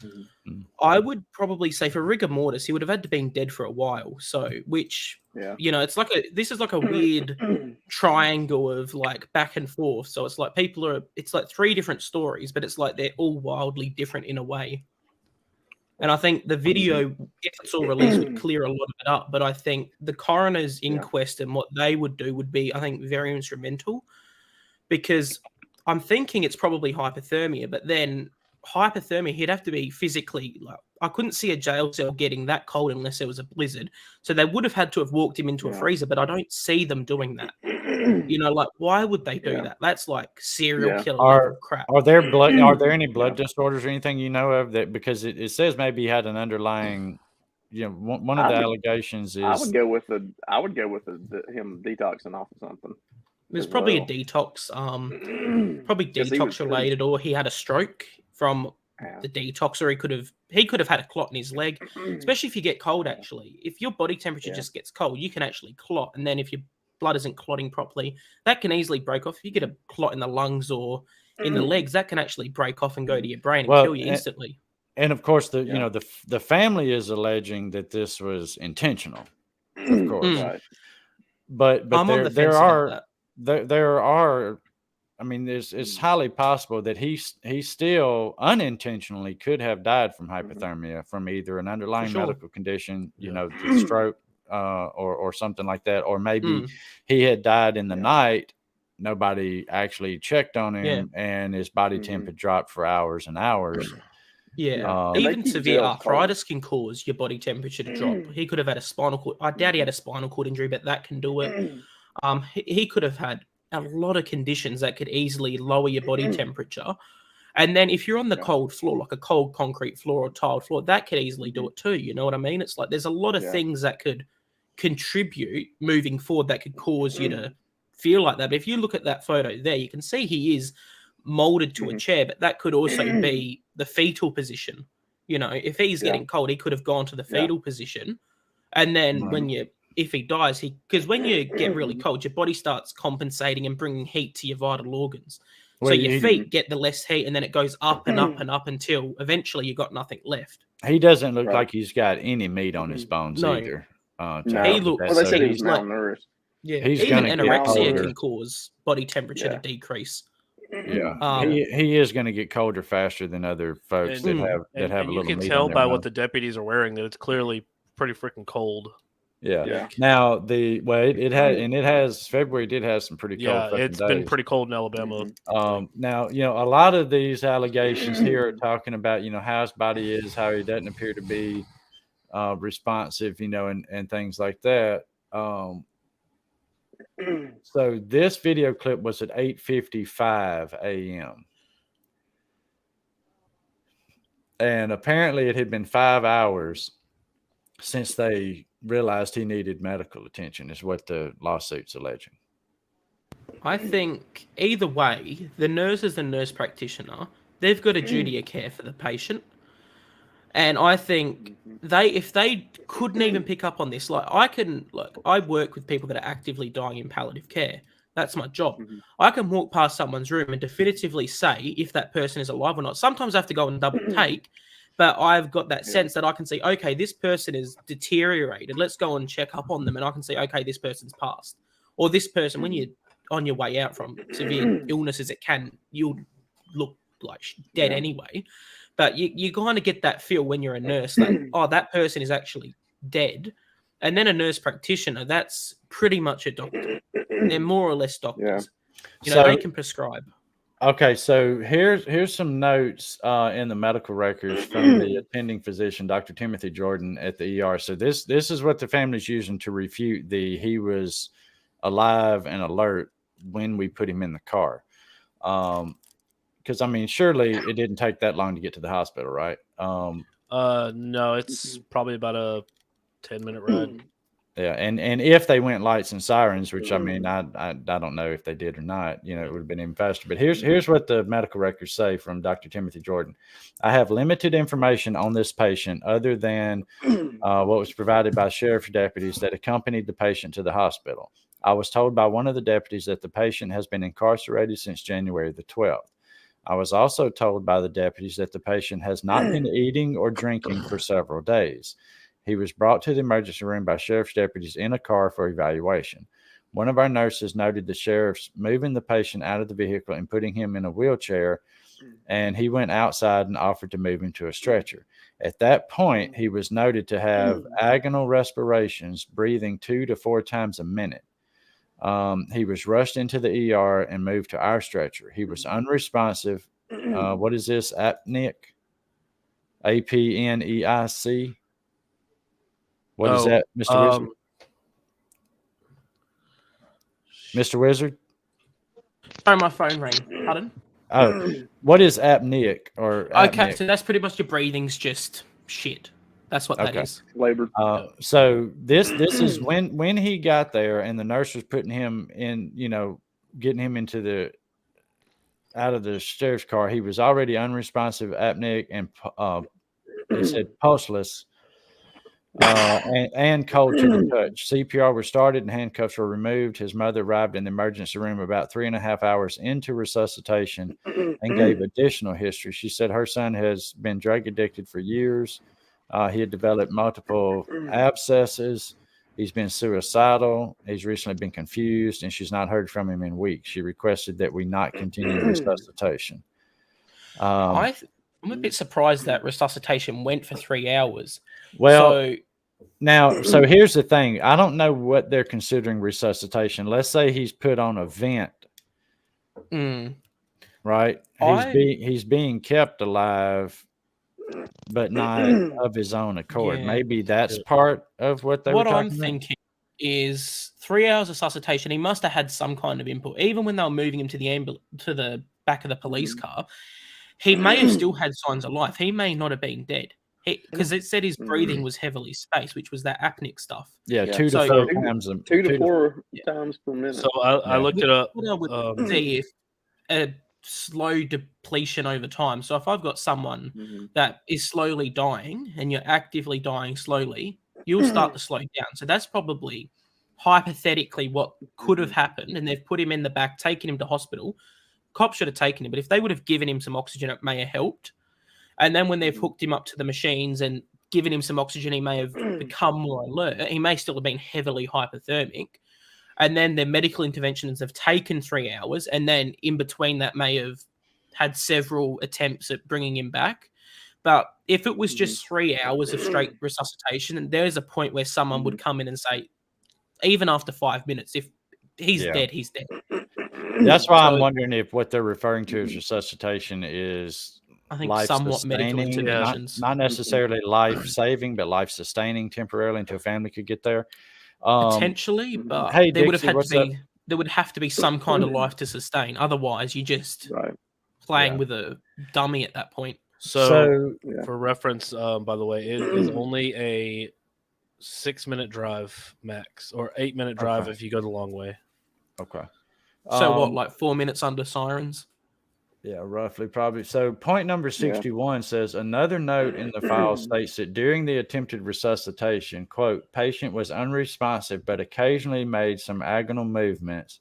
I would probably say for rigor mortis, he would have had to been dead for a while. So, which, it's like this is like a weird triangle of like back and forth. So it's like it's like three different stories, but it's like they're all wildly different in a way. And I think the video, if it's all released, would clear a lot of it up. But I think the coroner's inquest and what they would do would be, I think, very instrumental, because I'm thinking it's probably hypothermia, but then hypothermia, he'd have to be physically, like, I couldn't see a jail cell getting that cold unless there was a blizzard. So they would have had to have walked him into a freezer, but I don't see them doing that. Like, why would they do that? That's like serial killer level crap. Are there any blood disorders or anything you know of that? Because it says maybe he had an underlying, one of the allegations is. I would go with him detoxing off of something. There's probably a detox, probably detox related, or he had a stroke from the detox, or he could have had a clot in his leg. Especially if you get cold. Actually, if your body temperature just gets cold, you can actually clot, and then if your blood isn't clotting properly, that can easily break off. If you get a clot in the lungs or in the legs, that can actually break off and go to your brain and kill you instantly. And of course, the family is alleging that this was intentional, of course. But there are. I mean, it's highly possible that he still unintentionally could have died from hypothermia, from either an underlying medical condition, the stroke, or something like that, or maybe he had died in the night. Nobody actually checked on him, and his body temp had dropped for hours and hours. Even severe arthritis can cause your body temperature to drop. He could have had a spinal cord. I doubt he had a spinal cord injury, but that can do it. He could have had a lot of conditions that could easily lower your body temperature. And then if you're on the cold floor, like a cold concrete floor or tiled floor, that could easily do it too. You know what I mean? It's like there's a lot of things that could contribute moving forward that could cause you to feel like that. But if you look at that photo there, you can see he is molded to a chair, but that could also be the fetal position. If he's getting cold, he could have gone to the fetal position. And then if he dies, because when you get really cold, your body starts compensating and bringing heat to your vital organs. So your feet get the less heat, and then it goes up and up and up until eventually you got nothing left. He doesn't look like he's got any meat on his bones either. He looks. Well, they said he's malnourished. Yeah, even anorexia can cause body temperature to decrease. Yeah, he is going to get colder faster than other folks that have a you little can meat tell on their by bone. what the deputies are wearing that it's clearly pretty freaking cold. Yeah. Now it has February did have some pretty cold. Yeah, it's been pretty cold in Alabama. Now a lot of these allegations here are talking about how his body is, how he doesn't appear to be responsive, and things like that. So this video clip was at 8:55 a.m. and apparently it had been 5 hours since they realized he needed medical attention, is what the lawsuit's alleging. I think either way, the nurse is the nurse practitioner. They've got a duty of care for the patient. And I think if they couldn't even pick up on this, I work with people that are actively dying in palliative care. That's my job. I can walk past someone's room and definitively say if that person is alive or not. Sometimes I have to go and double take, but I've got that sense that I can see, okay, this person is deteriorated. Let's go and check up on them. And I can say, okay, this person's passed. Or this person, when you're on your way out from severe illnesses, you'll look like dead anyway. But you kind of get that feel when you're a nurse, like, oh, that person is actually dead. And then a nurse practitioner, that's pretty much a doctor. They're more or less doctors. So they can prescribe. Okay, so here's some notes in the medical records from the attending physician, Dr. Timothy Jordan, at the ER. So this is what the family's using to refute he was alive and alert when we put him in the car. Because, surely it didn't take that long to get to the hospital, right? No, it's probably about a 10-minute ride. Yeah, and if they went lights and sirens, which I don't know if they did or not, it would have been even faster. But here's what the medical records say from Dr. Timothy Jordan. I have limited information on this patient other than what was provided by sheriff's deputies that accompanied the patient to the hospital. I was told by one of the deputies that the patient has been incarcerated since January the 12th. I was also told by the deputies that the patient has not been eating or drinking for several days. He was brought to the emergency room by sheriff's deputies in a car for evaluation. One of our nurses noted the sheriff's moving the patient out of the vehicle and putting him in a wheelchair, and he went outside and offered to move him to a stretcher. At that point, he was noted to have agonal respirations, breathing 2 to 4 times a minute. He was rushed into the ER and moved to our stretcher. He was unresponsive. What is this? Apneic? APNEIC? What is that, Mr. Wizard? Mr. Wizard? Oh, my phone rang. Pardon? Oh, what is apneic or apneic? Okay, so that's pretty much your breathing's just shit. That's what that is. Labor. So this is when he got there and the nurse was putting him in, getting him out of the sheriff's car. He was already unresponsive, apneic, and they said pulseless. And cold to the touch. CPR was started and handcuffs were removed. His mother arrived in the emergency room about 3.5 hours into resuscitation and gave additional history. She said her son has been drug addicted for years. He had developed multiple abscesses. He's been suicidal. He's recently been confused, and she's not heard from him in weeks. She requested that we not continue resuscitation. I'm a bit surprised that resuscitation went for 3 hours. Well, so here's the thing. I don't know what they're considering resuscitation. Let's say he's put on a vent, right? He's being kept alive, but not of his own accord. Yeah. Maybe that's part of what they were talking about. What I'm thinking is 3 hours of resuscitation. He must have had some kind of input. Even when they were moving him to the back of the police car, he may have still had signs of life. He may not have been dead. Because it said his breathing was heavily spaced, which was that apneic stuff. Yeah, 2 to 4 times. 2 to 4 times per minute. So I looked it up. What I would see if a slow depletion over time. So if I've got someone that is slowly dying and you're actively dying slowly, you'll start to slow down. So that's probably hypothetically what could have happened. And they've put him in the back, taken him to hospital. Cops should have taken him, but if they would have given him some oxygen, it may have helped. And then when they've hooked him up to the machines and given him some oxygen, he may have become more alert. He may still have been heavily hypothermic. and then their medical interventions have taken 3 hours, and then in between that may have had several attempts at bringing him back. But if it was just 3 hours of straight resuscitation, and there's a point where someone would come in and say, even after 5 minutes, if he's dead, he's dead. That's why I'm wondering if what they're referring to as resuscitation is, I think, somewhat medical interventions. Not necessarily life-saving, but life-sustaining temporarily until family could get there. Potentially, but hey, there Dixie, would have to be some kind of life to sustain. Otherwise, you just playing with a dummy at that point. So for reference, by the way, it is only a 6-minute drive max, or 8-minute drive if you go the long way. Okay. So what, like 4 minutes under sirens? Yeah, roughly, probably. So point number 61 says, another note in the file states that during the attempted resuscitation, quote, patient was unresponsive but occasionally made some agonal movements,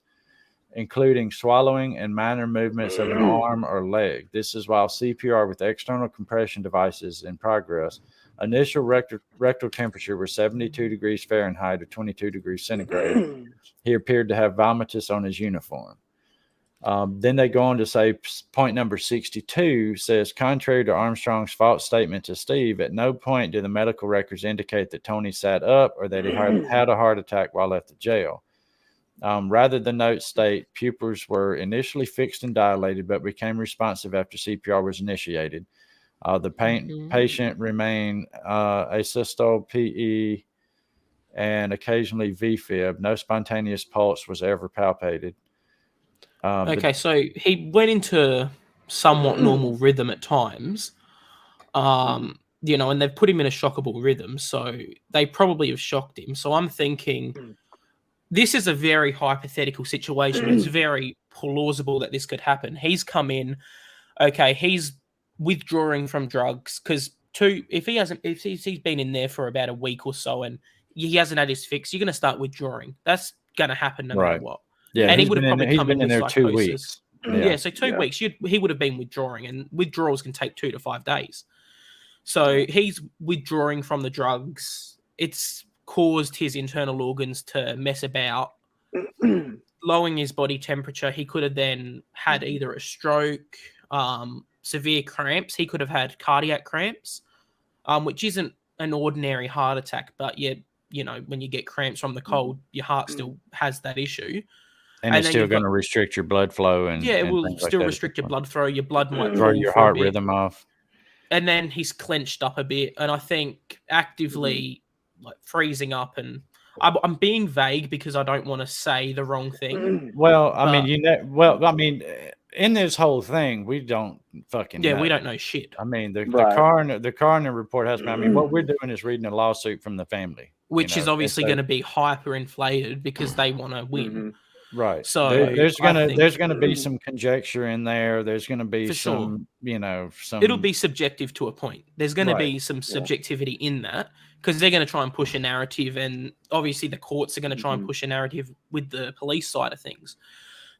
including swallowing and minor movements of an arm or leg. This is while CPR with external compression devices in progress. Initial rectal temperature was 72 degrees Fahrenheit or 22 degrees centigrade. He appeared to have vomitus on his uniform. Then they go on to say point number 62 says, contrary to Armstrong's false statement to Steve, at no point do the medical records indicate that Tony sat up or that he had a heart attack while at the jail. Rather, the notes state pupils were initially fixed and dilated, but became responsive after CPR was initiated. The patient remained asystole, PE, and occasionally VFib. No spontaneous pulse was ever palpated. Okay, so he went into somewhat normal rhythm at times, you know, and they've put him in a shockable rhythm, so they probably have shocked him. So I'm thinking this is a very hypothetical situation. It's very plausible that this could happen. He's come in, okay, he's withdrawing from drugs because if he's been in there for about a week or so and he hasn't had his fix, you're going to start withdrawing. That's going to happen no matter what. Yeah, and he would have probably come in there psychosis. 2 weeks. Yeah, so 2 weeks, he would have been withdrawing, and withdrawals can take 2 to 5 days. So he's withdrawing from the drugs. It's caused his internal organs to mess about, lowering his body temperature. He could have then had either a stroke, severe cramps. He could have had cardiac cramps, which isn't an ordinary heart attack, but you know, when you get cramps from the cold, your heart still has that issue. And it's still going to restrict your blood flow. And it will still restrict your blood flow. Your blood might throw your heart rhythm off. And then he's clenched up a bit. And I think actively like freezing up. And I'm being vague because I don't want to say the wrong thing. Well, I mean, in this whole thing, we don't fucking know. We don't know shit. I mean, the coroner report has been, I mean, what we're doing is reading a lawsuit from the family. Which is obviously going to be hyperinflated because they want to win. Right. So there's gonna be some conjecture in there. There's gonna be some, some. It'll be subjective to a point. There's going to be some subjectivity in that because they're going to try and push a narrative, and obviously the courts are going to try and push a narrative with the police side of things.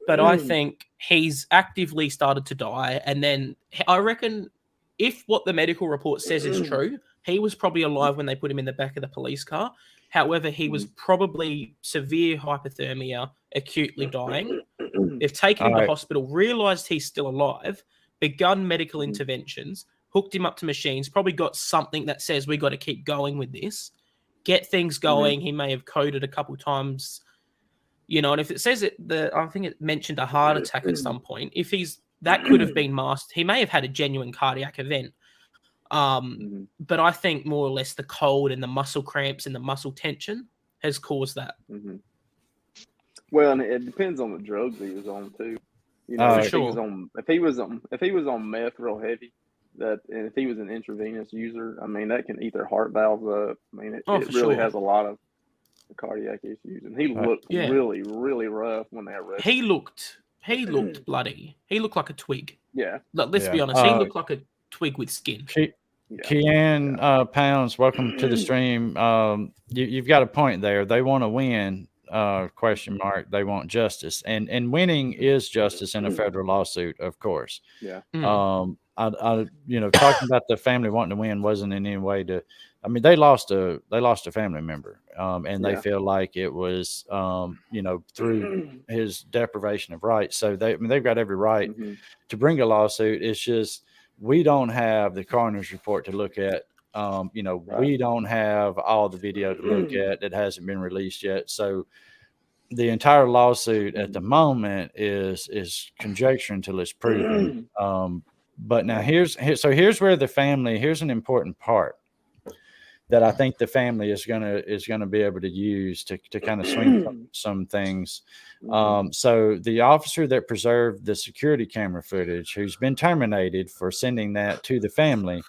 But I think he's actively started to die, and then I reckon if what the medical report says is true, he was probably alive when they put him in the back of the police car. However, he was probably severe hypothermia, acutely dying. They've taken him to hospital, realized he's still alive, begun medical interventions, hooked him up to machines, probably got something that says we got to keep going with this, get things going. He may have coded a couple times, and if it says I think it mentioned a heart attack at some point. If that could have been masked, he may have had a genuine cardiac event. But I think more or less the cold and the muscle cramps and the muscle tension has caused that. Well, and it depends on the drugs he was on too. If he was on meth real heavy, and if he was an intravenous user, I mean that can eat their heart valves up. I mean it really has a lot of cardiac issues, and he looked really, really rough when they arrested him. He looked bloody. He looked like a twig. Yeah. Let's be honest. He looked like a twig with skin. Kian Pounds, welcome to the stream. You've got a point there. They want to win. question mark. They want justice, and winning is justice in a federal lawsuit, of course. Yeah. I talking about the family wanting to win wasn't in any way to. I mean, they lost a family member, and they feel like it was, through his deprivation of rights. So they've got every right to bring a lawsuit. It's just we don't have the coroner's report to look at. We don't have all the video to look at. It hasn't been released yet. So the entire lawsuit at the moment is conjecture until it's proven. But now here's where here's an important part that I think the family is gonna be able to use to kind of swing some things. So the officer that preserved the security camera footage, who's been terminated for sending that to the family,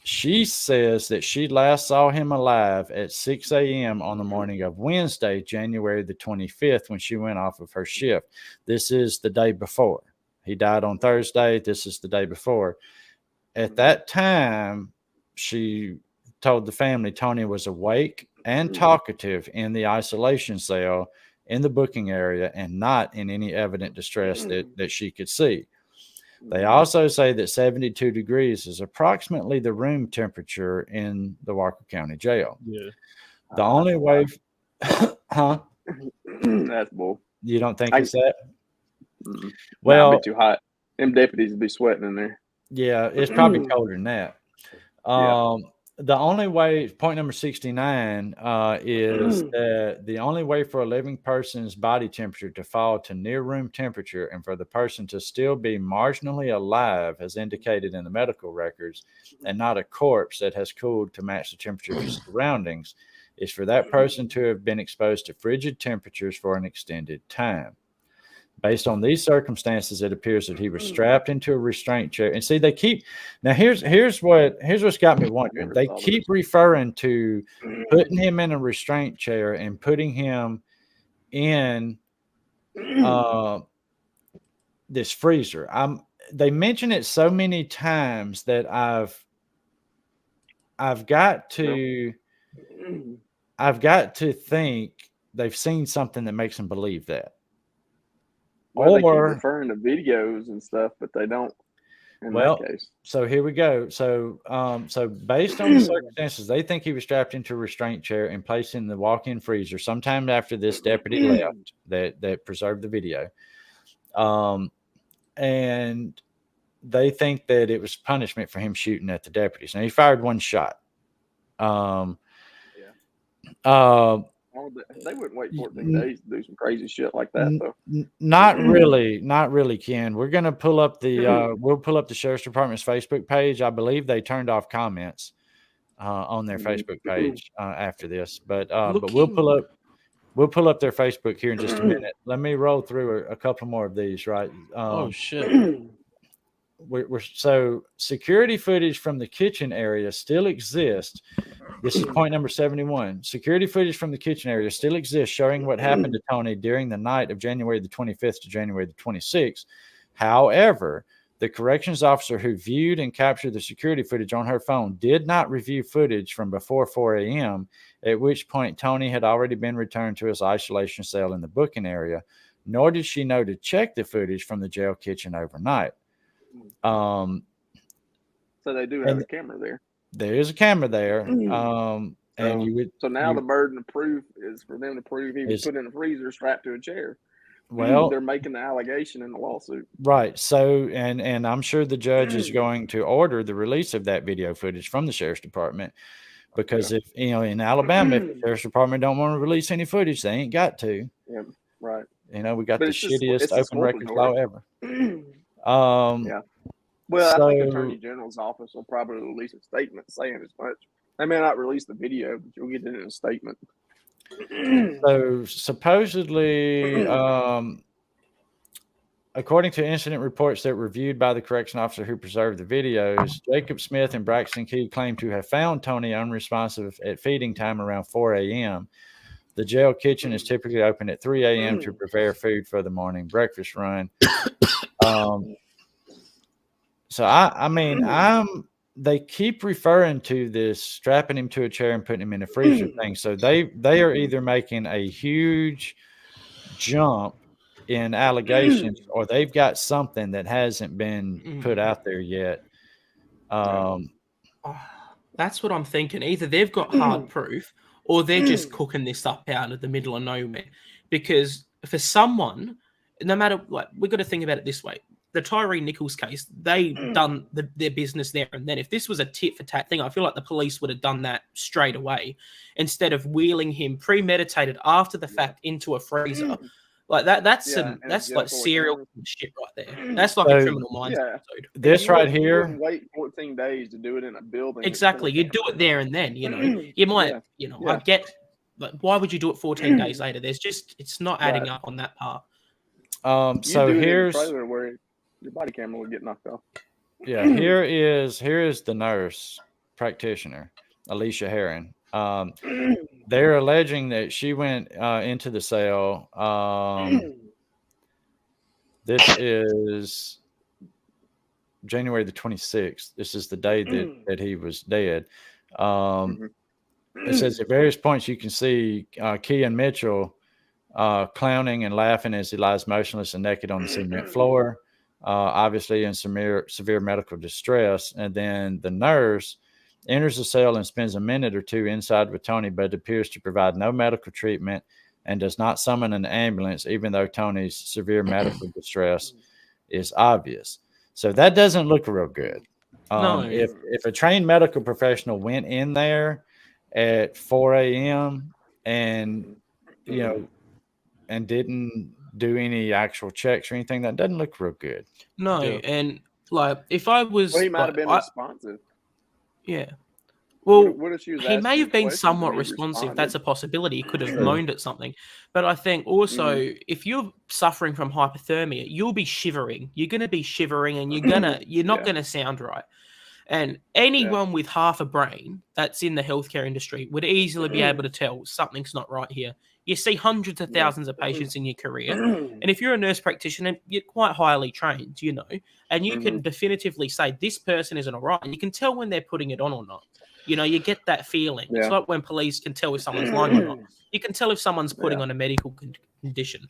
she says that she last saw him alive at 6 a.m. on the morning of Wednesday, January the 25th, when she went off of her shift. This is the day before. He died on Thursday. This is the day before. At that time, she told the family Tony was awake and talkative in the isolation cell in the booking area and not in any evident distress that she could see. They also say that 72 degrees is approximately the room temperature in the Walker County Jail. Yeah. The only way, huh? That's bull. You don't think it's that? Well, it'd be too hot. Them deputies would be sweating in there. Yeah, it's probably colder than that. The only way, point number 69, is that the only way for a living person's body temperature to fall to near room temperature and for the person to still be marginally alive, as indicated in the medical records, and not a corpse that has cooled to match the temperature of his surroundings, is for that person to have been exposed to frigid temperatures for an extended time. Based on these circumstances, it appears that he was strapped into a restraint chair. And see, they keep now. Here's what's got me wondering. They keep referring to putting him in a restraint chair and putting him in this freezer. They mention it so many times that I've got to think they've seen something that makes them believe that. Well, they keep referring to videos and stuff, but they don't in that case. So here we go. So based on the circumstances, they think he was strapped into a restraint chair and placed in the walk-in freezer sometime after this deputy left that preserved the video. And they think that it was punishment for him shooting at the deputies. Now, he fired one shot. They wouldn't wait 14 days to do some crazy shit like that, though. Not really, Ken. We're gonna pull up the we'll pull up the Sheriff's Department's Facebook page. I believe they turned off comments on their Facebook page after this, but we'll pull up their Facebook here in just a minute. Let me roll through a couple more of these. Right? Oh shit. So security footage from the kitchen area still exists. This is point number 71. Security footage from the kitchen area still exists, showing what happened to Tony during the night of January the 25th to January the 26th. However, the corrections officer who viewed and captured the security footage on her phone did not review footage from before 4 a.m., at which point Tony had already been returned to his isolation cell in the booking area, nor did she know to check the footage from the jail kitchen overnight. So they do have a camera there. There is a camera there. And you would. So now the burden of proof is for them to prove he was put in a freezer strapped to a chair. Well, they're making the allegation in the lawsuit. Right. So, and I'm sure the judge is going to order the release of that video footage from the Sheriff's Department, because if, in Alabama, if the Sheriff's Department don't want to release any footage, they ain't got to. Yeah. Right. We got the shittiest open records law ever. Yeah. Well, I think Attorney General's office will probably release a statement saying as much. They may not release the video, but you'll get it in a statement. So supposedly, according to incident reports that were reviewed by the correction officer who preserved the videos, Jacob Smith and Braxton Key claimed to have found Tony unresponsive at feeding time around 4 a.m. The jail kitchen is typically open at 3 a.m. to prepare food for the morning breakfast run. So I'm they keep referring to this strapping him to a chair and putting him in a freezer thing. So they are either making a huge jump in allegations, or they've got something that hasn't been put out there yet. That's what I'm thinking. Either they've got hard proof, or they're just cooking this up out of the middle of nowhere. Because for someone, no matter what, we've got to think about it this way. The Tyree Nichols case, they done their business there and then. If this was a tit for tat thing, I feel like the police would have done that straight away instead of wheeling him premeditated after the fact into a freezer. Like that's like serial shit right there. That's like a criminal minds episode. This right here. Wait 14 days to do it in a building. Exactly, you do it there and then. You know, you might. You know, I get. But why would you do it 14 days later? It's not adding up on that part. So here's where your body camera would get knocked off. Yeah, here is the nurse practitioner, Alicia Herron. They're alleging that she went into the cell. This is January the 26th. This is the day that he was dead. It says at various points you can see Kean Mitchell clowning and laughing as he lies motionless and naked on the cement floor, obviously in severe medical distress. And then the nurse enters the cell and spends a minute or two inside with Tony, but appears to provide no medical treatment and does not summon an ambulance, even though Tony's severe medical distress is obvious. So that doesn't look real good. No. If a trained medical professional went in there at 4 a.m. and, you know, and didn't do any actual checks or anything, that doesn't look real good. No, and like if I was, he might have been responsive. Yeah. Well, what if she was he may have been questions somewhat and he responsive. responded? That's a possibility. He could have moaned at something. But I think also, if you're suffering from hypothermia, you'll be shivering. You're going to be shivering, and you're not going to sound right. And anyone with half a brain that's in the healthcare industry would easily be able to tell something's not right here. You see hundreds of thousands of patients in your career. And if you're a nurse practitioner, you're quite highly trained, you know, and you can definitively say this person isn't all right. And you can tell when they're putting it on or not. You know, you get that feeling. It's like when police can tell if someone's lying or not. You can tell if someone's putting on a medical condition.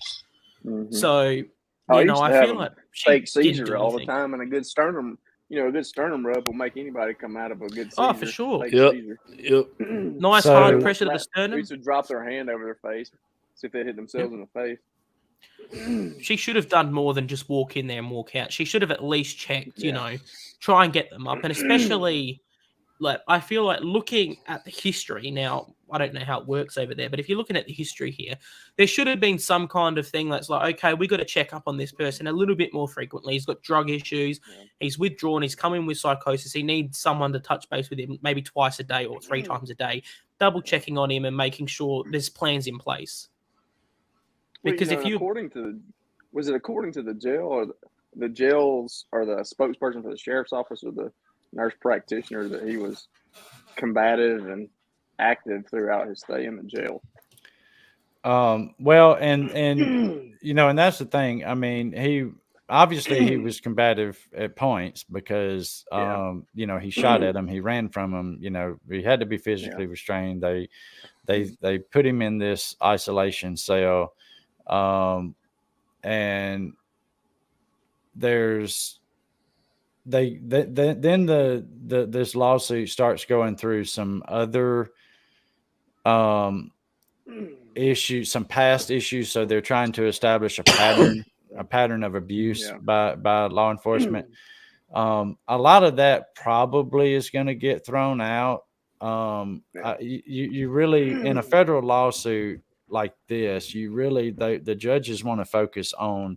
So, you know, I feel like fake seizure all the time, and a good sternum. You know, a good sternum rub will make anybody come out of a good seizure. Oh, for sure. Yep. Nice hard pressure to the sternum. Used to drop their hand over their face, see if they hit themselves in the face. She should have done more than just walk in there and walk out. She should have at least checked, you know, try and get them up. And especially, like, I feel like looking at the history now, I don't know how it works over there, but if you're looking at the history here, there should have been some kind of thing that's like, okay, we got to check up on this person a little bit more frequently. He's got drug issues. He's withdrawn. He's coming with psychosis. He needs someone to touch base with him maybe twice a day or 3 times a day, double checking on him and making sure there's plans in place. Because if you, according to the jail, or the jails, or the spokesperson for the sheriff's office, or the nurse practitioner, that he was combative and active throughout his stay in the jail. Well, and you know, and that's the thing. I mean, he was combative at points because you know, he shot at him, he ran from him, you know, he had to be physically restrained. They put him in this isolation cell, and there's this lawsuit starts going through some other issues, some past issues. So they're trying to establish a pattern of abuse by law enforcement. A lot of that probably is going to get thrown out. You really, in a federal lawsuit like this, you really, the judges want to focus on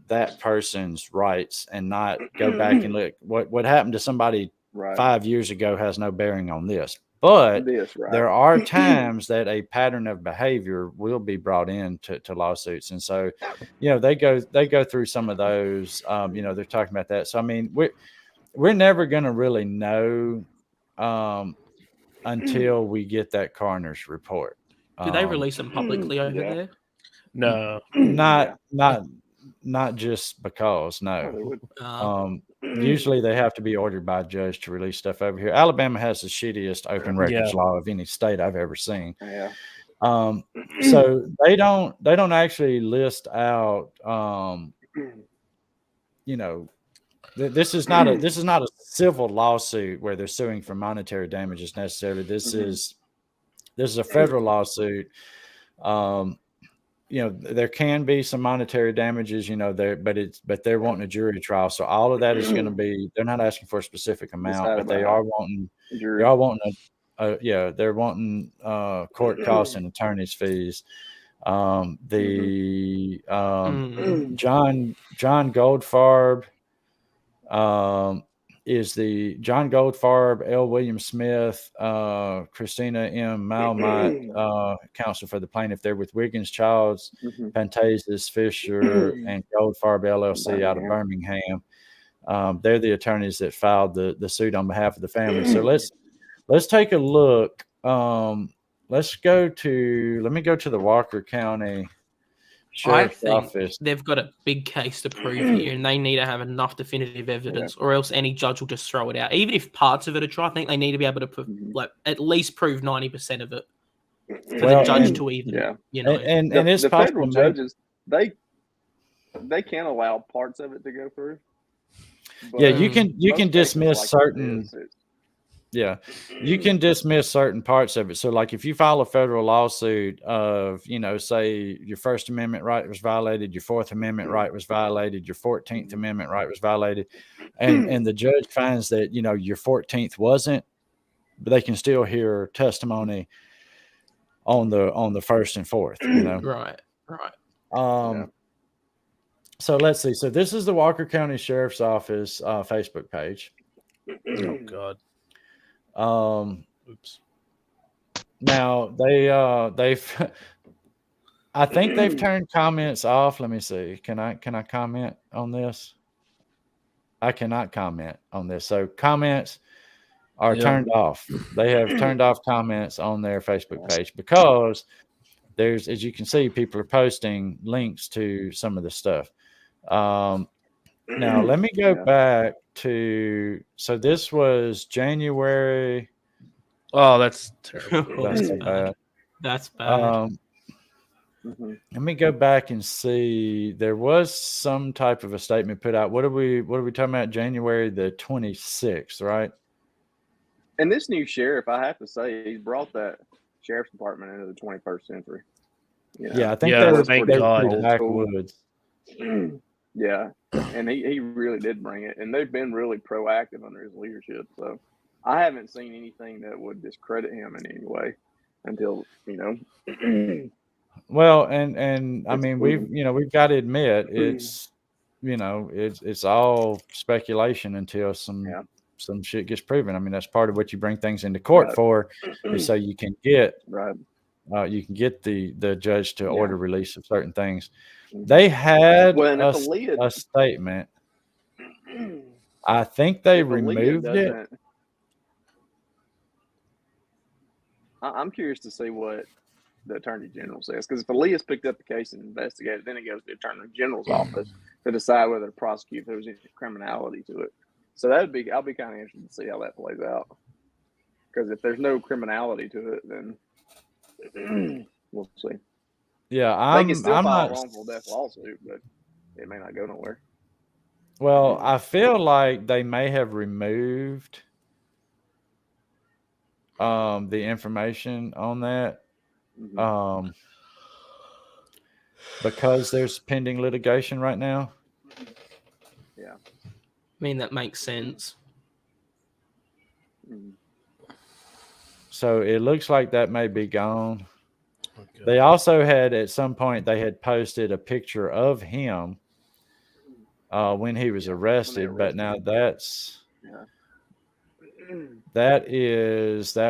that person's rights and not go back and look what happened to somebody 5 years ago has no bearing on this. But there are times that a pattern of behavior will be brought in to lawsuits. And so, you know, they go through some of those, you know, they're talking about that. So, I mean, we're never going to really know until we get that coroner's report. Do they release them publicly over there? No, not just because, no. Usually they have to be ordered by a judge to release stuff over here. Alabama has the shittiest open records law of any state I've ever seen. Yeah. So they don't actually list out, you know, this is not a civil lawsuit where they're suing for monetary damages necessarily. This is a federal lawsuit. You know, there can be some monetary damages, you know, but they're wanting a jury trial. So all of that is going to be, they're not asking for a specific amount, but they are wanting, they're wanting court costs and attorney's fees. John Goldfarb is the John Goldfarb, L. William Smith, Christina M. Malmott, counsel for the plaintiff. They're with Wiggins, Childs, Pantasis, Fisher, and Goldfarb LLC out of Birmingham. They're the attorneys that filed the suit on behalf of the family. So let's take a look. Let me go to the Walker County Sheriff's Office. They've got a big case to prove here, and they need to have enough definitive evidence, or else any judge will just throw it out. Even if parts of it are true, I think they need to be able to at least prove 90% of it for the judge to even, you know. And it's the federal judges, they can't allow parts of it to go through. Yeah, you can dismiss certain. Yeah, you can dismiss certain parts of it. So, like, if you file a federal lawsuit of, you know, say your First Amendment right was violated, your Fourth Amendment right was violated, your 14th Amendment right was violated, and the judge finds that, you know, your 14th wasn't, but they can still hear testimony on the first and fourth, you know. Right. So let's see. So this is the Walker County Sheriff's Office Facebook page. Oh God. Oops. Now they've I think they've turned comments off. Let me see. Can I comment on this? I cannot comment on this. So comments are turned off. They have turned off comments on their Facebook page because there's, as you can see, people are posting links to some of the stuff. Now let me go back to, so this was January. Oh, that's terrible. That's so bad. That's bad. Let me go back and see. There was some type of a statement put out. What are we talking about? January the 26th, right? And this new sheriff, I have to say, he's brought that sheriff's department into the 21st century. You know? Yeah, I think they were pretty backwoods. Yeah, and he really did bring it, and they've been really proactive under his leadership. So I haven't seen anything that would discredit him in any way until, you know. Well, and I mean, we've got to admit it's, you know, it's all speculation until some shit gets proven. I mean, that's part of what you bring things into court for, is so you can get the judge to order release of certain things. They had a statement. I think they removed it. I'm curious to see what the Attorney General says, because if Elias picked up the case and investigated, then it goes to the Attorney General's office to decide whether to prosecute if there was any criminality to it. So I'll be kind of interested to see how that plays out. Because if there's no criminality to it, then we'll see. Yeah, they can still file a wrongful death lawsuit, but it may not go nowhere. Well, I feel like they may have removed the information on that because there's pending litigation right now. Yeah, I mean, that makes sense. So it looks like that may be gone. Okay. They also had, at some point, they had posted a picture of him when he was arrested, but now that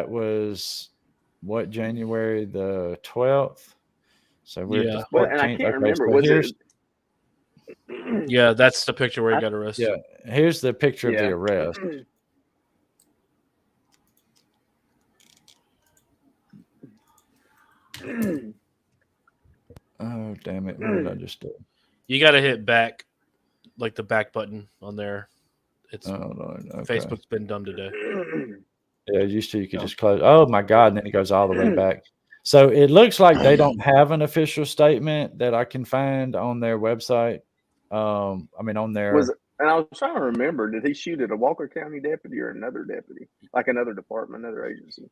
was what, January the 12th? So we're at the 14th. And I can't remember. Yeah, that's the picture where he got arrested. Yeah, here's the picture of the arrest. Oh, damn it. What did I just do? You got to hit back, like the back button on there, It's Oh, Lord. Okay. Facebook's been dumb today. Yeah, used to you could just close. Oh my God! And then it goes all the way back. So it looks like they don't have an official statement that I can find on their website. I mean, on their And I was trying to remember, did he shoot at a Walker County deputy or another deputy, like another department, another agency?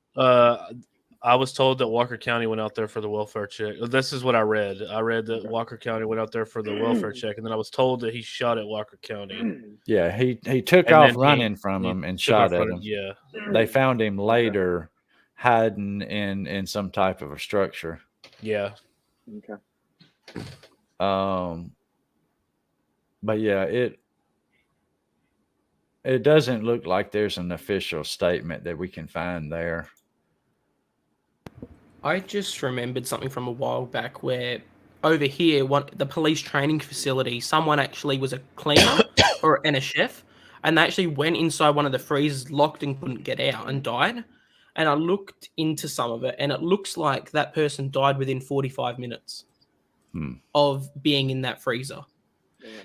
I was told that Walker County went out there for the welfare check. This is what I read. I read that Walker County went out there for the welfare check, and then I was told that he shot at Walker County. Yeah, he took And off then running from him and shot at him. Yeah. They found him later hiding in some type of a structure. Yeah. Okay. But yeah, it doesn't look like there's an official statement that we can find there. I just remembered something from a while back where over here, the police training facility, someone actually was a cleaner and a chef, and they actually went inside one of the freezers, locked and couldn't get out, and died. And I looked into some of it, and it looks like that person died within 45 minutes of being in that freezer.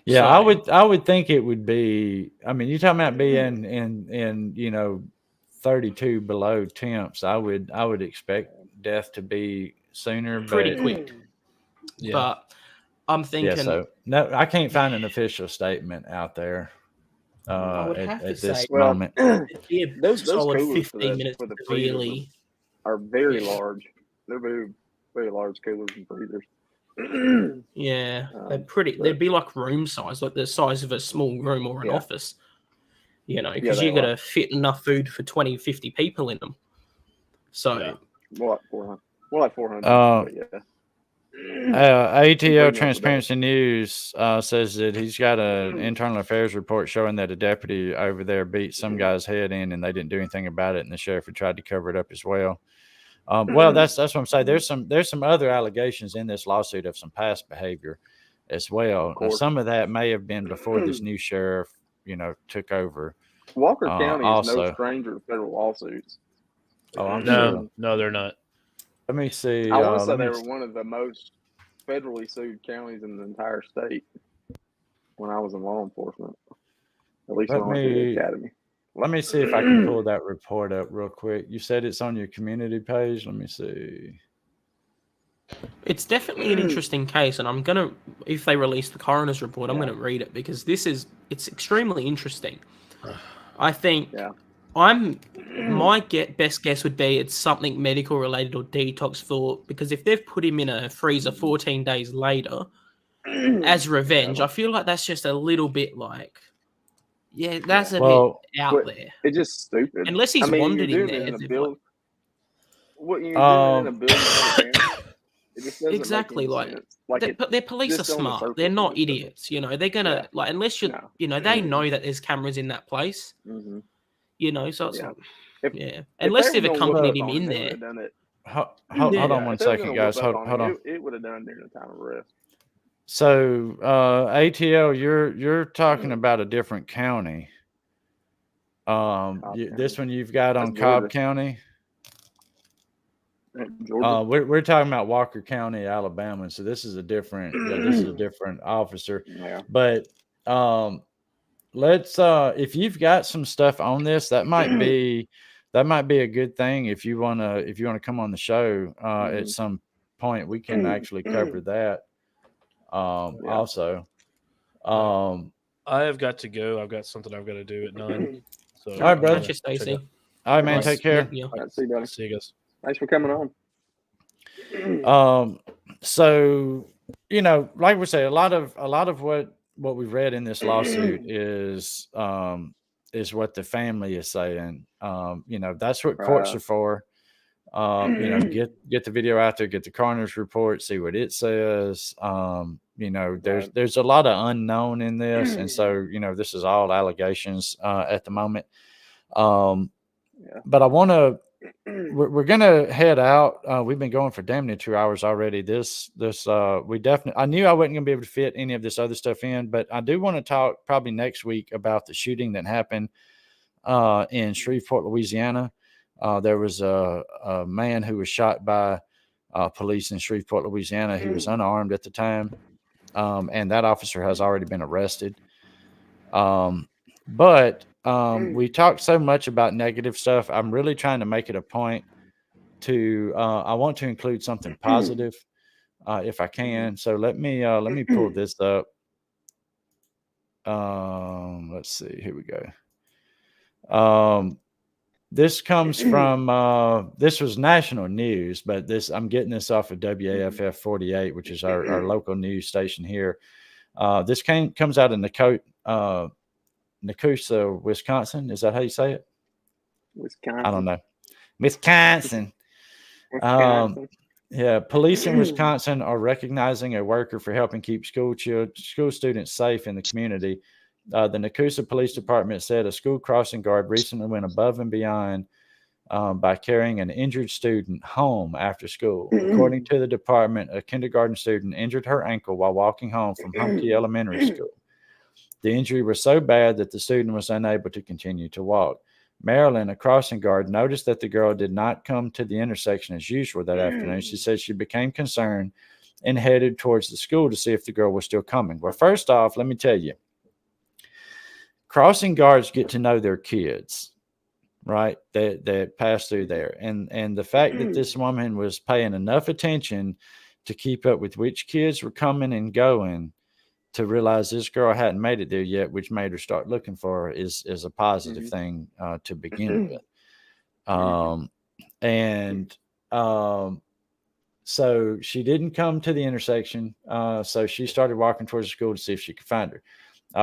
Yeah, So, I would think it would be. I mean, you're talking about being in 32 below temps. I would expect death to be sooner, pretty quick. Yeah. But I'm thinking, so no, I can't find an official statement out there I would have to at this say, moment. it'd be a Those solid coolers 15 minutes for the to freezers really. are very large. They're very, very large coolers and freezers. Yeah, they're pretty. They'd be like room size, like the size of a small room or an office. Because they you got to fit enough food for 20, 50 people in them. So, More like 400. But yeah. ATO Transparency News says that he's got an internal affairs report showing that a deputy over there beat some guy's head in, and they didn't do anything about it, and the sheriff had tried to cover it up as well. Well, that's what I'm saying. There's some other allegations in this lawsuit of some past behavior as well. Some of that may have been before this new sheriff, took over. Walker County is also, no stranger to federal lawsuits. Oh, I'm sure. No, they're not. Let me see. I want to say they were one of the most federally sued counties in the entire state when I was in law enforcement. At least when I was in the academy. Let me see if I can pull that report up real quick. You said it's on your community page. Let me see. it's definitely an interesting case, and I'm gonna, if they release the coroner's report, I'm gonna read it because it's extremely interesting. I think my best guess would be it's something medical related or detox thought, because if they've put him in a freezer 14 days later as revenge, I feel like that's just a little bit like, that's a bit out there. It's just stupid. Unless he's wandered in there. What you're doing in a building? Exactly, they're police are smart. They're not idiots. They're gonna unless you they know that there's cameras in that place. Mm-hmm. So it's unless they've accompanied him in there. Hold on one second, guys. Hold on. It would have done during the time of arrest. So ATL, you're talking about a different county. This one you've got on Cobb County. We're talking about Walker County, Alabama. So this is a different officer. Yeah. But let's if you've got some stuff on this, that might be a good thing. If you wanna come on the show at some point, we can actually cover that. Also, I have got to go. I've got something I've got to do at 9. So, all right, brother. Stacy. All right, man. Take care. See you, buddy. See you guys. Thanks for coming on. So like we say, a lot of what we've read in this lawsuit is what the family is saying. That's what courts are for. Get the video out there, get the coroner's report, see what it says. There's a lot of unknown in this, and so this is all allegations at the moment. But I want to. We're gonna head out. We've been going for damn near 2 hours already. I knew I wasn't gonna be able to fit any of this other stuff in, but I do want to talk probably next week about the shooting that happened in Shreveport, Louisiana. There was a man who was shot by police in Shreveport, Louisiana. He was unarmed at the time, and that officer has already been arrested. But we talked so much about negative stuff. I'm really trying to make it a point to I want to include something positive if I can. So let me pull this up. Let's see. Here we go. This comes from this was national news, but I'm getting this off of WAFF 48, which is our local news station here. This comes out of Nakusa, Wisconsin. Is that how you say it? Wisconsin. I don't know. Wisconsin. Yeah, police in Wisconsin are recognizing a worker for helping keep school students safe in the community. The Nakusa Police Department said a school crossing guard recently went above and beyond by carrying an injured student home after school. According to the department, a kindergarten student injured her ankle while walking home from Humke Elementary School. The injury was so bad that the student was unable to continue to walk. Marilyn, a crossing guard, noticed that the girl did not come to the intersection as usual that afternoon. She said she became concerned and headed towards the school to see if the girl was still coming. Well, first off, let me tell you, crossing guards get to know their kids, right, that pass through there. And the fact that this woman was paying enough attention to keep up with which kids were coming and going to realize this girl hadn't made it there yet, which made her start looking for her, is a positive thing to begin with. So she didn't come to the intersection. So she started walking towards the school to see if she could find her.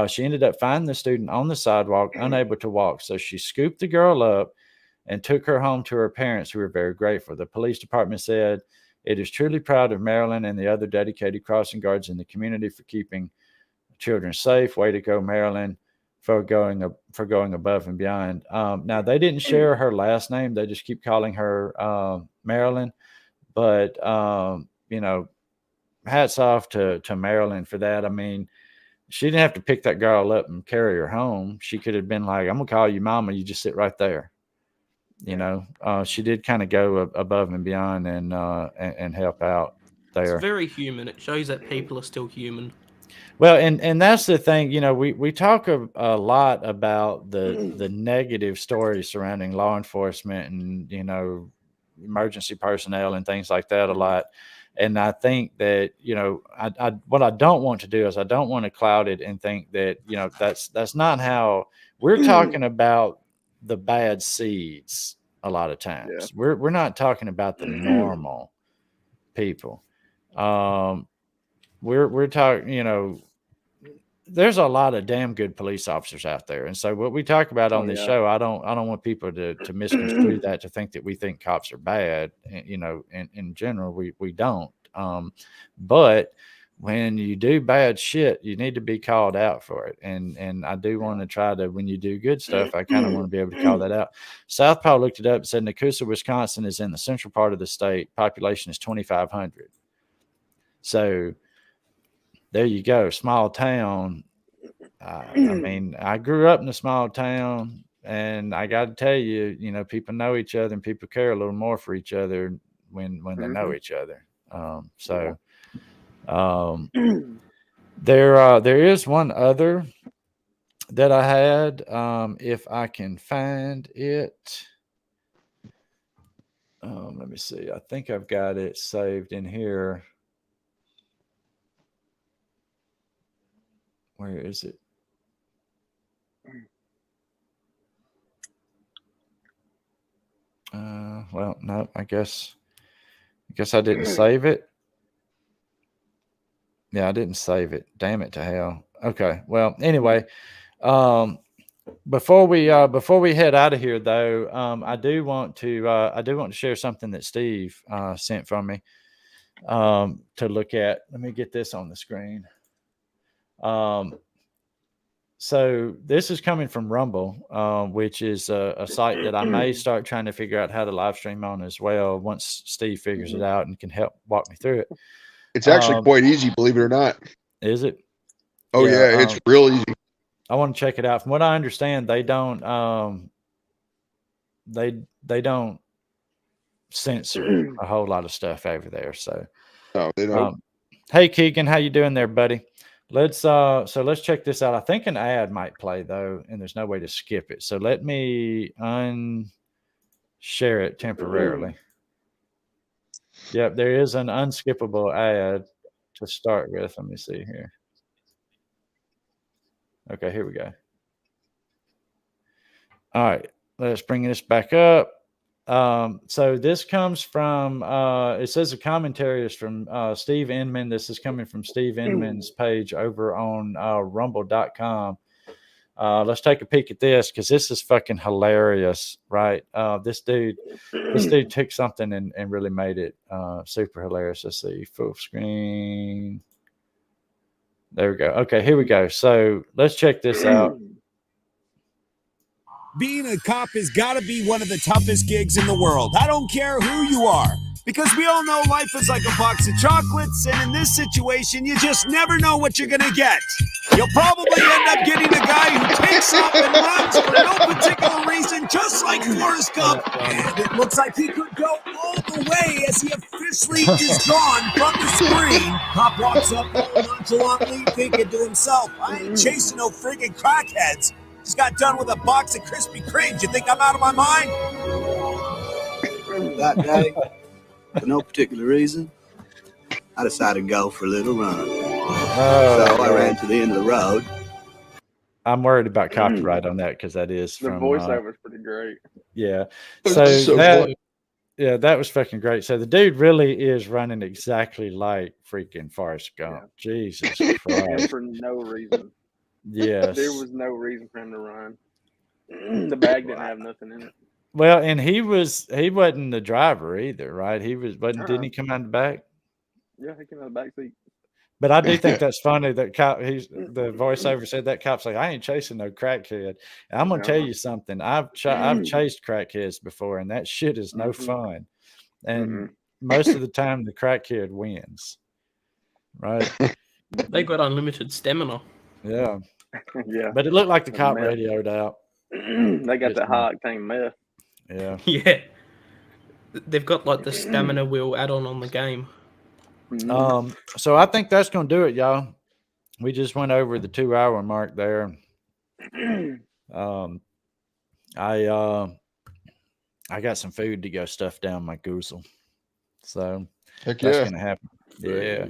She ended up finding the student on the sidewalk, unable to walk. So she scooped the girl up and took her home to her parents, who were very grateful. The police department said it is truly proud of Marilyn and the other dedicated crossing guards in the community for keeping children safe. Way to go, Marilyn, for going above and beyond. Now, they didn't share her last name. They just keep calling her Marilyn. But, hats off to Marilyn for that. I mean, she didn't have to pick that girl up and carry her home. She could have been like, I'm going to call you mama. You just sit right there. She did kind of go above and beyond and help out there. It's very human. It shows that people are still human. Well, and that's the thing, we talk a lot about the negative stories surrounding law enforcement and, emergency personnel and things like that a lot. And I think that, what I don't want to do is I don't want to cloud it and think that, that's not how we're talking about the bad seeds a lot of times. Yeah. We're not talking about the normal people. We're talking, there's a lot of damn good police officers out there. And so what we talk about on this show, I don't want people to misconstrue that, to think that we think cops are bad. In general, we don't. But when you do bad shit, you need to be called out for it. And I do want to try to, when you do good stuff, I kind of want to be able to call that out. Southpaw looked it up and said Nakusa, Wisconsin is in the central part of the state. Population is 2,500. So there you go. Small town. I mean, I grew up in a small town, and I got to tell you, people know each other and people care a little more for each other when they know each other. There is one other that I had, if I can find it. Let me see. I think I've got it saved in here. Where is it? Well, no, I guess I didn't save it. Yeah, I didn't save it. Damn it to hell. Okay. Well, anyway, before we head out of here though, I do want to share something that Steve sent from me to look at. Let me get this on the screen. So this is coming from Rumble, which is a site that I may start trying to figure out how to live stream on as well once Steve figures it out and can help walk me through it. It's actually quite easy, believe it or not. Is it? Oh yeah, it's real easy. I want to check it out. From what I understand, they don't they don't censor a whole lot of stuff over there. So no, they don't. Hey Keegan, how you doing there, buddy? let's check this out. I think an ad might play though, and there's no way to skip it. So let me unshare it temporarily. Yep, there is an unskippable ad to start with. Let me see here. Okay, here we go. All right, let's bring this back up. So this comes from, it says the commentary is from Steve Inman. This is coming from Steve Inman's page over on rumble.com. Let's take a peek at this because this is fucking hilarious, right? This dude took something and really made it super hilarious. Let's see, full screen. There we go. Okay, here we go. So let's check this out. Being a cop has got to be one of the toughest gigs in the world. I don't care who you are, because we all know life is like a box of chocolates, and in this situation, you just never know what you're going to get. You'll probably end up getting a guy who takes off and runs for no particular reason, just like Forrest Gump. And it looks like he could go all the way as he officially is gone from the screen. Cop walks up nonchalantly, thinking to himself, I ain't chasing no freaking crackheads. Just got done with a box of Krispy Kremes. You think I'm out of my mind? That day, for no particular reason, I decided to go for a little run. So I ran to the end of the road. I'm worried about copyright on that because that is from the voiceover is pretty great. Yeah. So that was fucking great. So the dude really is running exactly like freaking Forrest Gump. Yeah. Jesus Christ. For no reason. Yes. There was no reason for him to run. The bag didn't have nothing in it. Well, and he wasn't the driver either, right? Didn't he come out the back? Yeah, he came out the back seat. But I do think that's funny that the voiceover said that cop's like, I ain't chasing no crackhead. And I'm gonna tell you something. I've chased crackheads before, and that shit is no fun. And most of the time, the crackhead wins, right? They got unlimited stamina. Yeah, yeah. But it looked like the cop radioed out. They got that high octane meth. Yeah, yeah. They've got like the stamina wheel add-on on the game. So I think that's gonna do it, y'all. We just went over the 2-hour mark there. I got some food to go stuff down my goozle, so that's gonna happen. Yeah.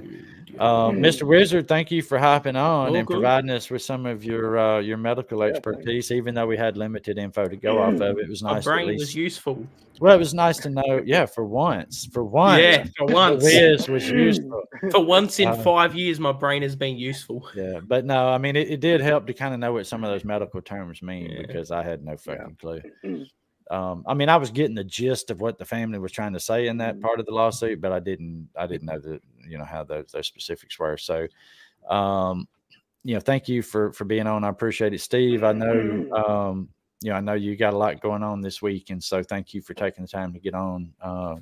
Mr. Wizard, thank you for hopping on and providing us with some of your medical expertise, even though we had limited info to go off of. It was nice. My brain was useful. Well, it was nice to know. Yeah, for once. Yeah, for once. Wiz was useful. For once in 5 years, my brain has been useful. Yeah, but no, I mean, it did help to kind of know what some of those medical terms mean because I had no fucking clue. I mean, I was getting the gist of what the family was trying to say in that part of the lawsuit, but I didn't know that, how those specifics were. So, thank you for being on. I appreciate it, Steve. I know, I know you got a lot going on this week, and so thank you for taking the time to get on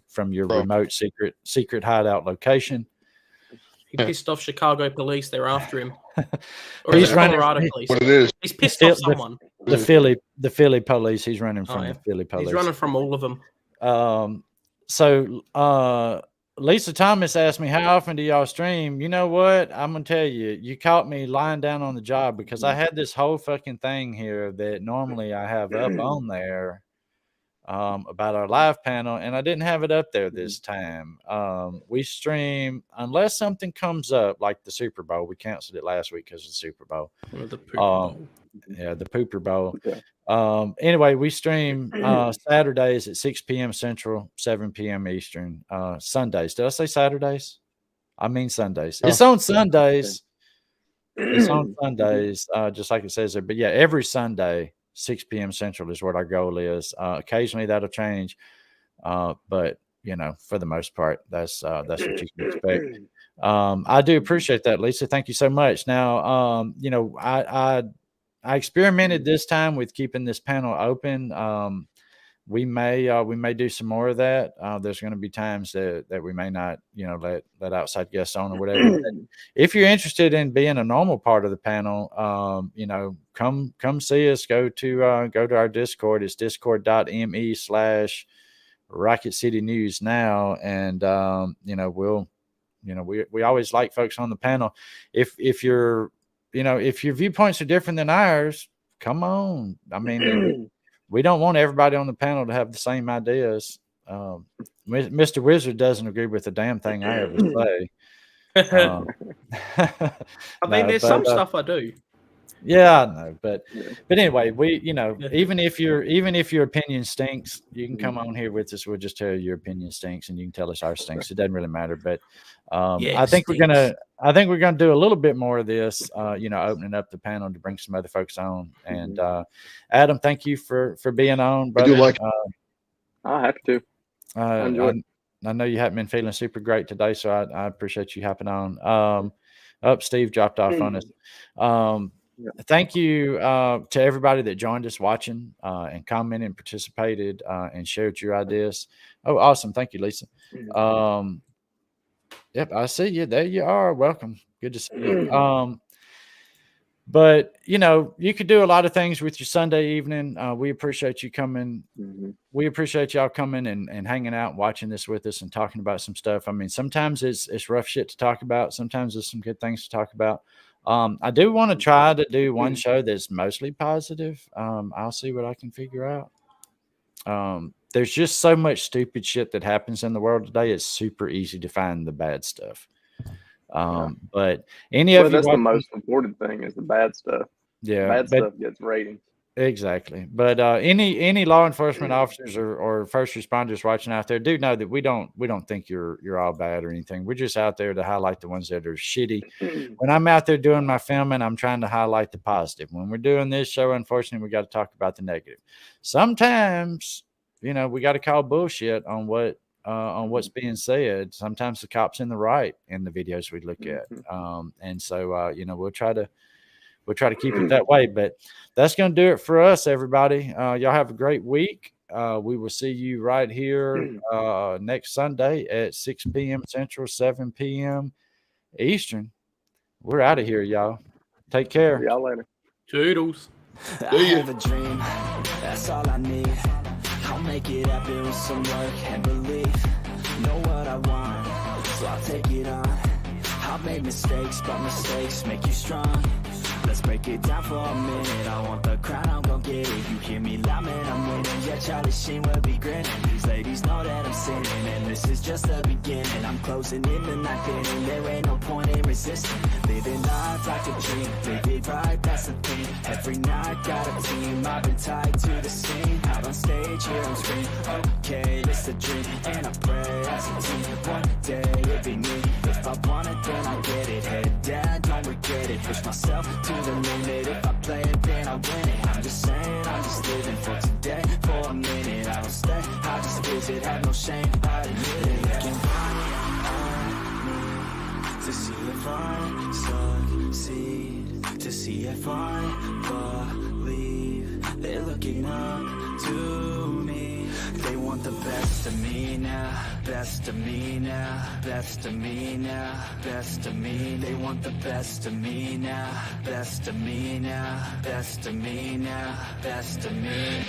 from your remote secret hideout location. He pissed off Chicago police. They're after him. Or he's running. What it is? He's pissed off someone. The Philly police. He's running from the Philly police. He's running from all of them. So Lisa Thomas asked me, how often do y'all stream? You know what? I'm going to tell you, you caught me lying down on the job because I had this whole fucking thing here that normally I have up on there about our live panel, and I didn't have it up there this time. We stream unless something comes up like the Super Bowl. We canceled it last week because of the Super Bowl. Yeah, the Pooper Bowl. Okay. Anyway, we stream Saturdays at 6 p.m. Central, 7 p.m. Eastern. Sundays. Did I say Saturdays? I mean Sundays. It's on Sundays. It's on Sundays, just like it says there. But yeah, every Sunday, 6 p.m. Central is what our goal is. Occasionally that'll change, but for the most part, that's what you can expect. I do appreciate that, Lisa. Thank you so much. Now, I experimented this time with keeping this panel open. We may do some more of that. There's going to be times that we may not, let outside guests on or whatever. If you're interested in being a normal part of the panel, come see us. Go to our Discord. It's discord.me/Rocket City News now, and You know, we always like folks on the panel. If your viewpoints are different than ours, come on. I mean, we don't want everybody on the panel to have the same ideas. Mr. Wizard doesn't agree with a damn thing I ever say. I mean, there's some stuff I do. Yeah, I know, but anyway, even if your opinion stinks, you can come on here with us. We'll just tell you your opinion stinks, and you can tell us our stinks. It doesn't really matter. But I think we're gonna do a little bit more of this. Opening up the panel to bring some other folks on. And Adam, thank you for being on, brother. I do like. I have to. I know you haven't been feeling super great today, so I appreciate you hopping on. Steve dropped off on us. Thank you to everybody that joined us watching and commented and participated and shared your ideas. Oh, awesome. Thank you, Lisa. Yep, I see you. There you are. Welcome. Good to see you. But, you could do a lot of things with your Sunday evening. We appreciate you coming. We appreciate y'all coming and hanging out and watching this with us and talking about some stuff. I mean, sometimes it's rough shit to talk about. Sometimes there's some good things to talk about. I do want to try to do one show that's mostly positive. I'll see what I can figure out. There's just so much stupid shit that happens in the world today. It's super easy to find the bad stuff. But that's the most important thing is the bad stuff. Yeah, bad stuff gets ratings. Exactly. But any law enforcement officers or first responders watching out there do know that we don't think you're all bad or anything. We're just out there to highlight the ones that are shitty. When I'm out there doing my filming, I'm trying to highlight the positive. When we're doing this show, unfortunately, we got to talk about the negative. Sometimes, we got to call bullshit on what's being said. Sometimes the cop's in the right in the videos we look at. And so we'll try to keep it that way, but that's going to do it for us, everybody. Y'all have a great week. We will see you right here next Sunday at 6 p.m. Central, 7 p.m. Eastern. We're out of here, y'all. Take care. See y'all later. Toodles. I have a dream. That's all I need. I'll make it happen with some work and belief. Know what I want, so I'll take it on. I've made mistakes, but mistakes make you strong. Let's break it down for a minute. I want the crown, I'm gon' get it. You hear me loud, man, I'm winning. Yeah, Charlie Sheen will be grinning. These ladies know that I'm sinning, and this is just the beginning. I'm closing in the night inning. There ain't no point in resisting. Living life like a dream, live it right, that's the thing. Every night got a team, I've been tied to the scene. Out on stage, here on screen. Okay, it's a dream, and I pray as a team. One day it'll be me. If I want it, then I get it. Head down, don't regret it. Push myself to the limit. If I play it, then I win it. I'm just saying, I'm just living for today. For a minute, I don't stay, I just visit. Have no shame, I admit it. Looking on me to see if I succeed, to see if I believe. They're looking up to me. They want the best of me now, best of me now, best of me now, best of me. They want the best of me now, best of me now, best of me now, best of me.